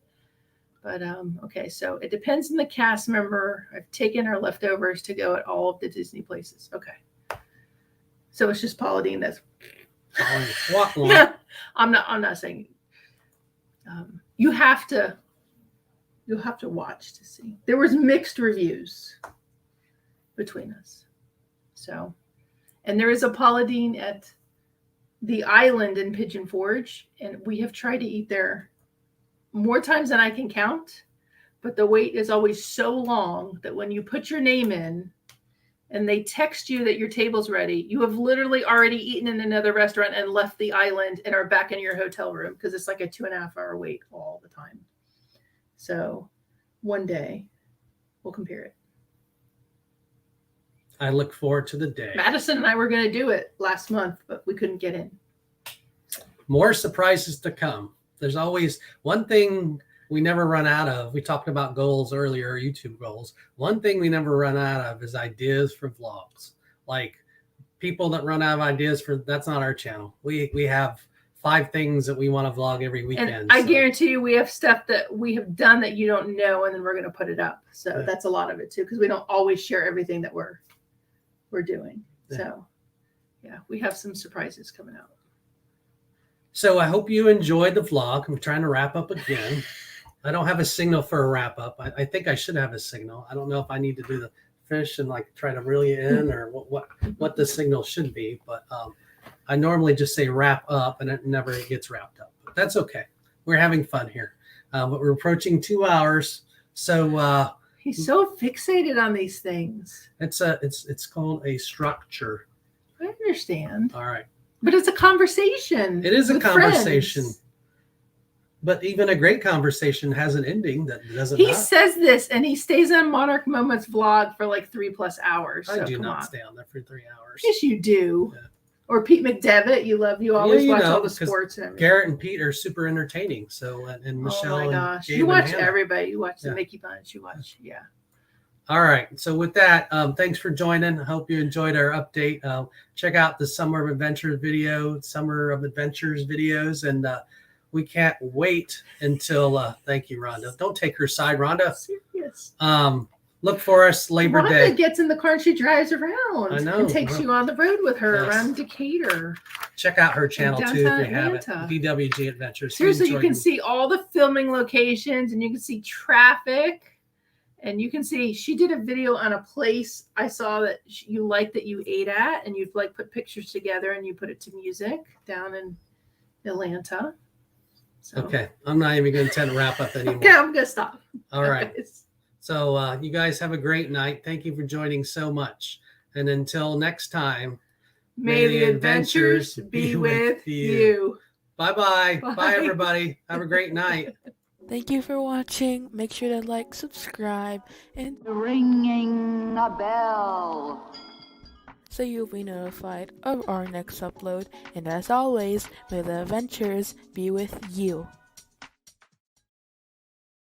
But okay, so it depends on the cast member. I've taken our leftovers to go at all of the Disney places. Okay. So it's just Paula Deen that's I'm not saying you'll have to watch to see. There was mixed reviews between us. So, and there is a Paula Deen at the island in Pigeon Forge, and we have tried to eat there more times than I can count, but the wait is always so long that when you put your name in and they text you that your table's ready, you have literally already eaten in another restaurant and left the island and are back in your hotel room because it's like a 2.5 hour wait all the time. So one day we'll compare it. I look forward to the day. Madison and I were going to do it last month, but we couldn't get in. More surprises to come. There's always one thing we never run out of. We talked about goals earlier, YouTube goals. One thing we never run out of is ideas for vlogs. Like people that run out of ideas that's not our channel. We have 5 things that we want to vlog every weekend. And I guarantee you we have stuff that we have done that you don't know, and then we're going to put it up. So that's a lot of it too, because we don't always share everything that we're doing. Yeah. So yeah, we have some surprises coming out. So I hope you enjoyed the vlog. I'm trying to wrap up again. I don't have a signal for a wrap up. I think I should have a signal. I don't know if I need to do the fish and like try to reel you in or what the signal should be. But I normally just say wrap up and it never gets wrapped up. But that's okay. We're having fun here. But we're approaching 2 hours. So he's so fixated on these things. It's called a structure. I understand. All right. But it's a conversation. It is a conversation. Friends. But even a great conversation has an ending that doesn't. He says this, and he stays on Monarch Moments vlog for like 3+ hours. I do not stay on there for 3 hours. Yes, you do. Yeah. Or Pete McDevitt, you always watch all the sports and everything. Garrett and Pete are super entertaining. So and Michelle. Oh my gosh, and you watch everybody. You watch the Mickey Bunch. You watch, All right. So with that, thanks for joining. I hope you enjoyed our update. Check out the Summer of Adventures videos, and we can't wait until. Thank you, Rhonda. Don't take her side, Rhonda. Serious. Look for us Labor Day. Rhonda gets in the car and she drives around. I know. And takes you on the road with her around Decatur. Check out her channel too if you haven't. DWG Adventures. Seriously, you can see all the filming locations, and you can see traffic. And you can see she did a video on a place I saw that you liked that you ate at, and you'd like put pictures together and you put it to music down in Atlanta. So. Okay, I'm not even going to wrap up anymore. Okay, I'm going to stop. All right. So you guys have a great night. Thank you for joining so much. And until next time, may the adventures be with you. Bye-bye. Bye, everybody. Have a great night. Thank you for watching. Make sure to like, subscribe, and ringing a bell so you'll be notified of our next upload. And as always, may the adventures be with you.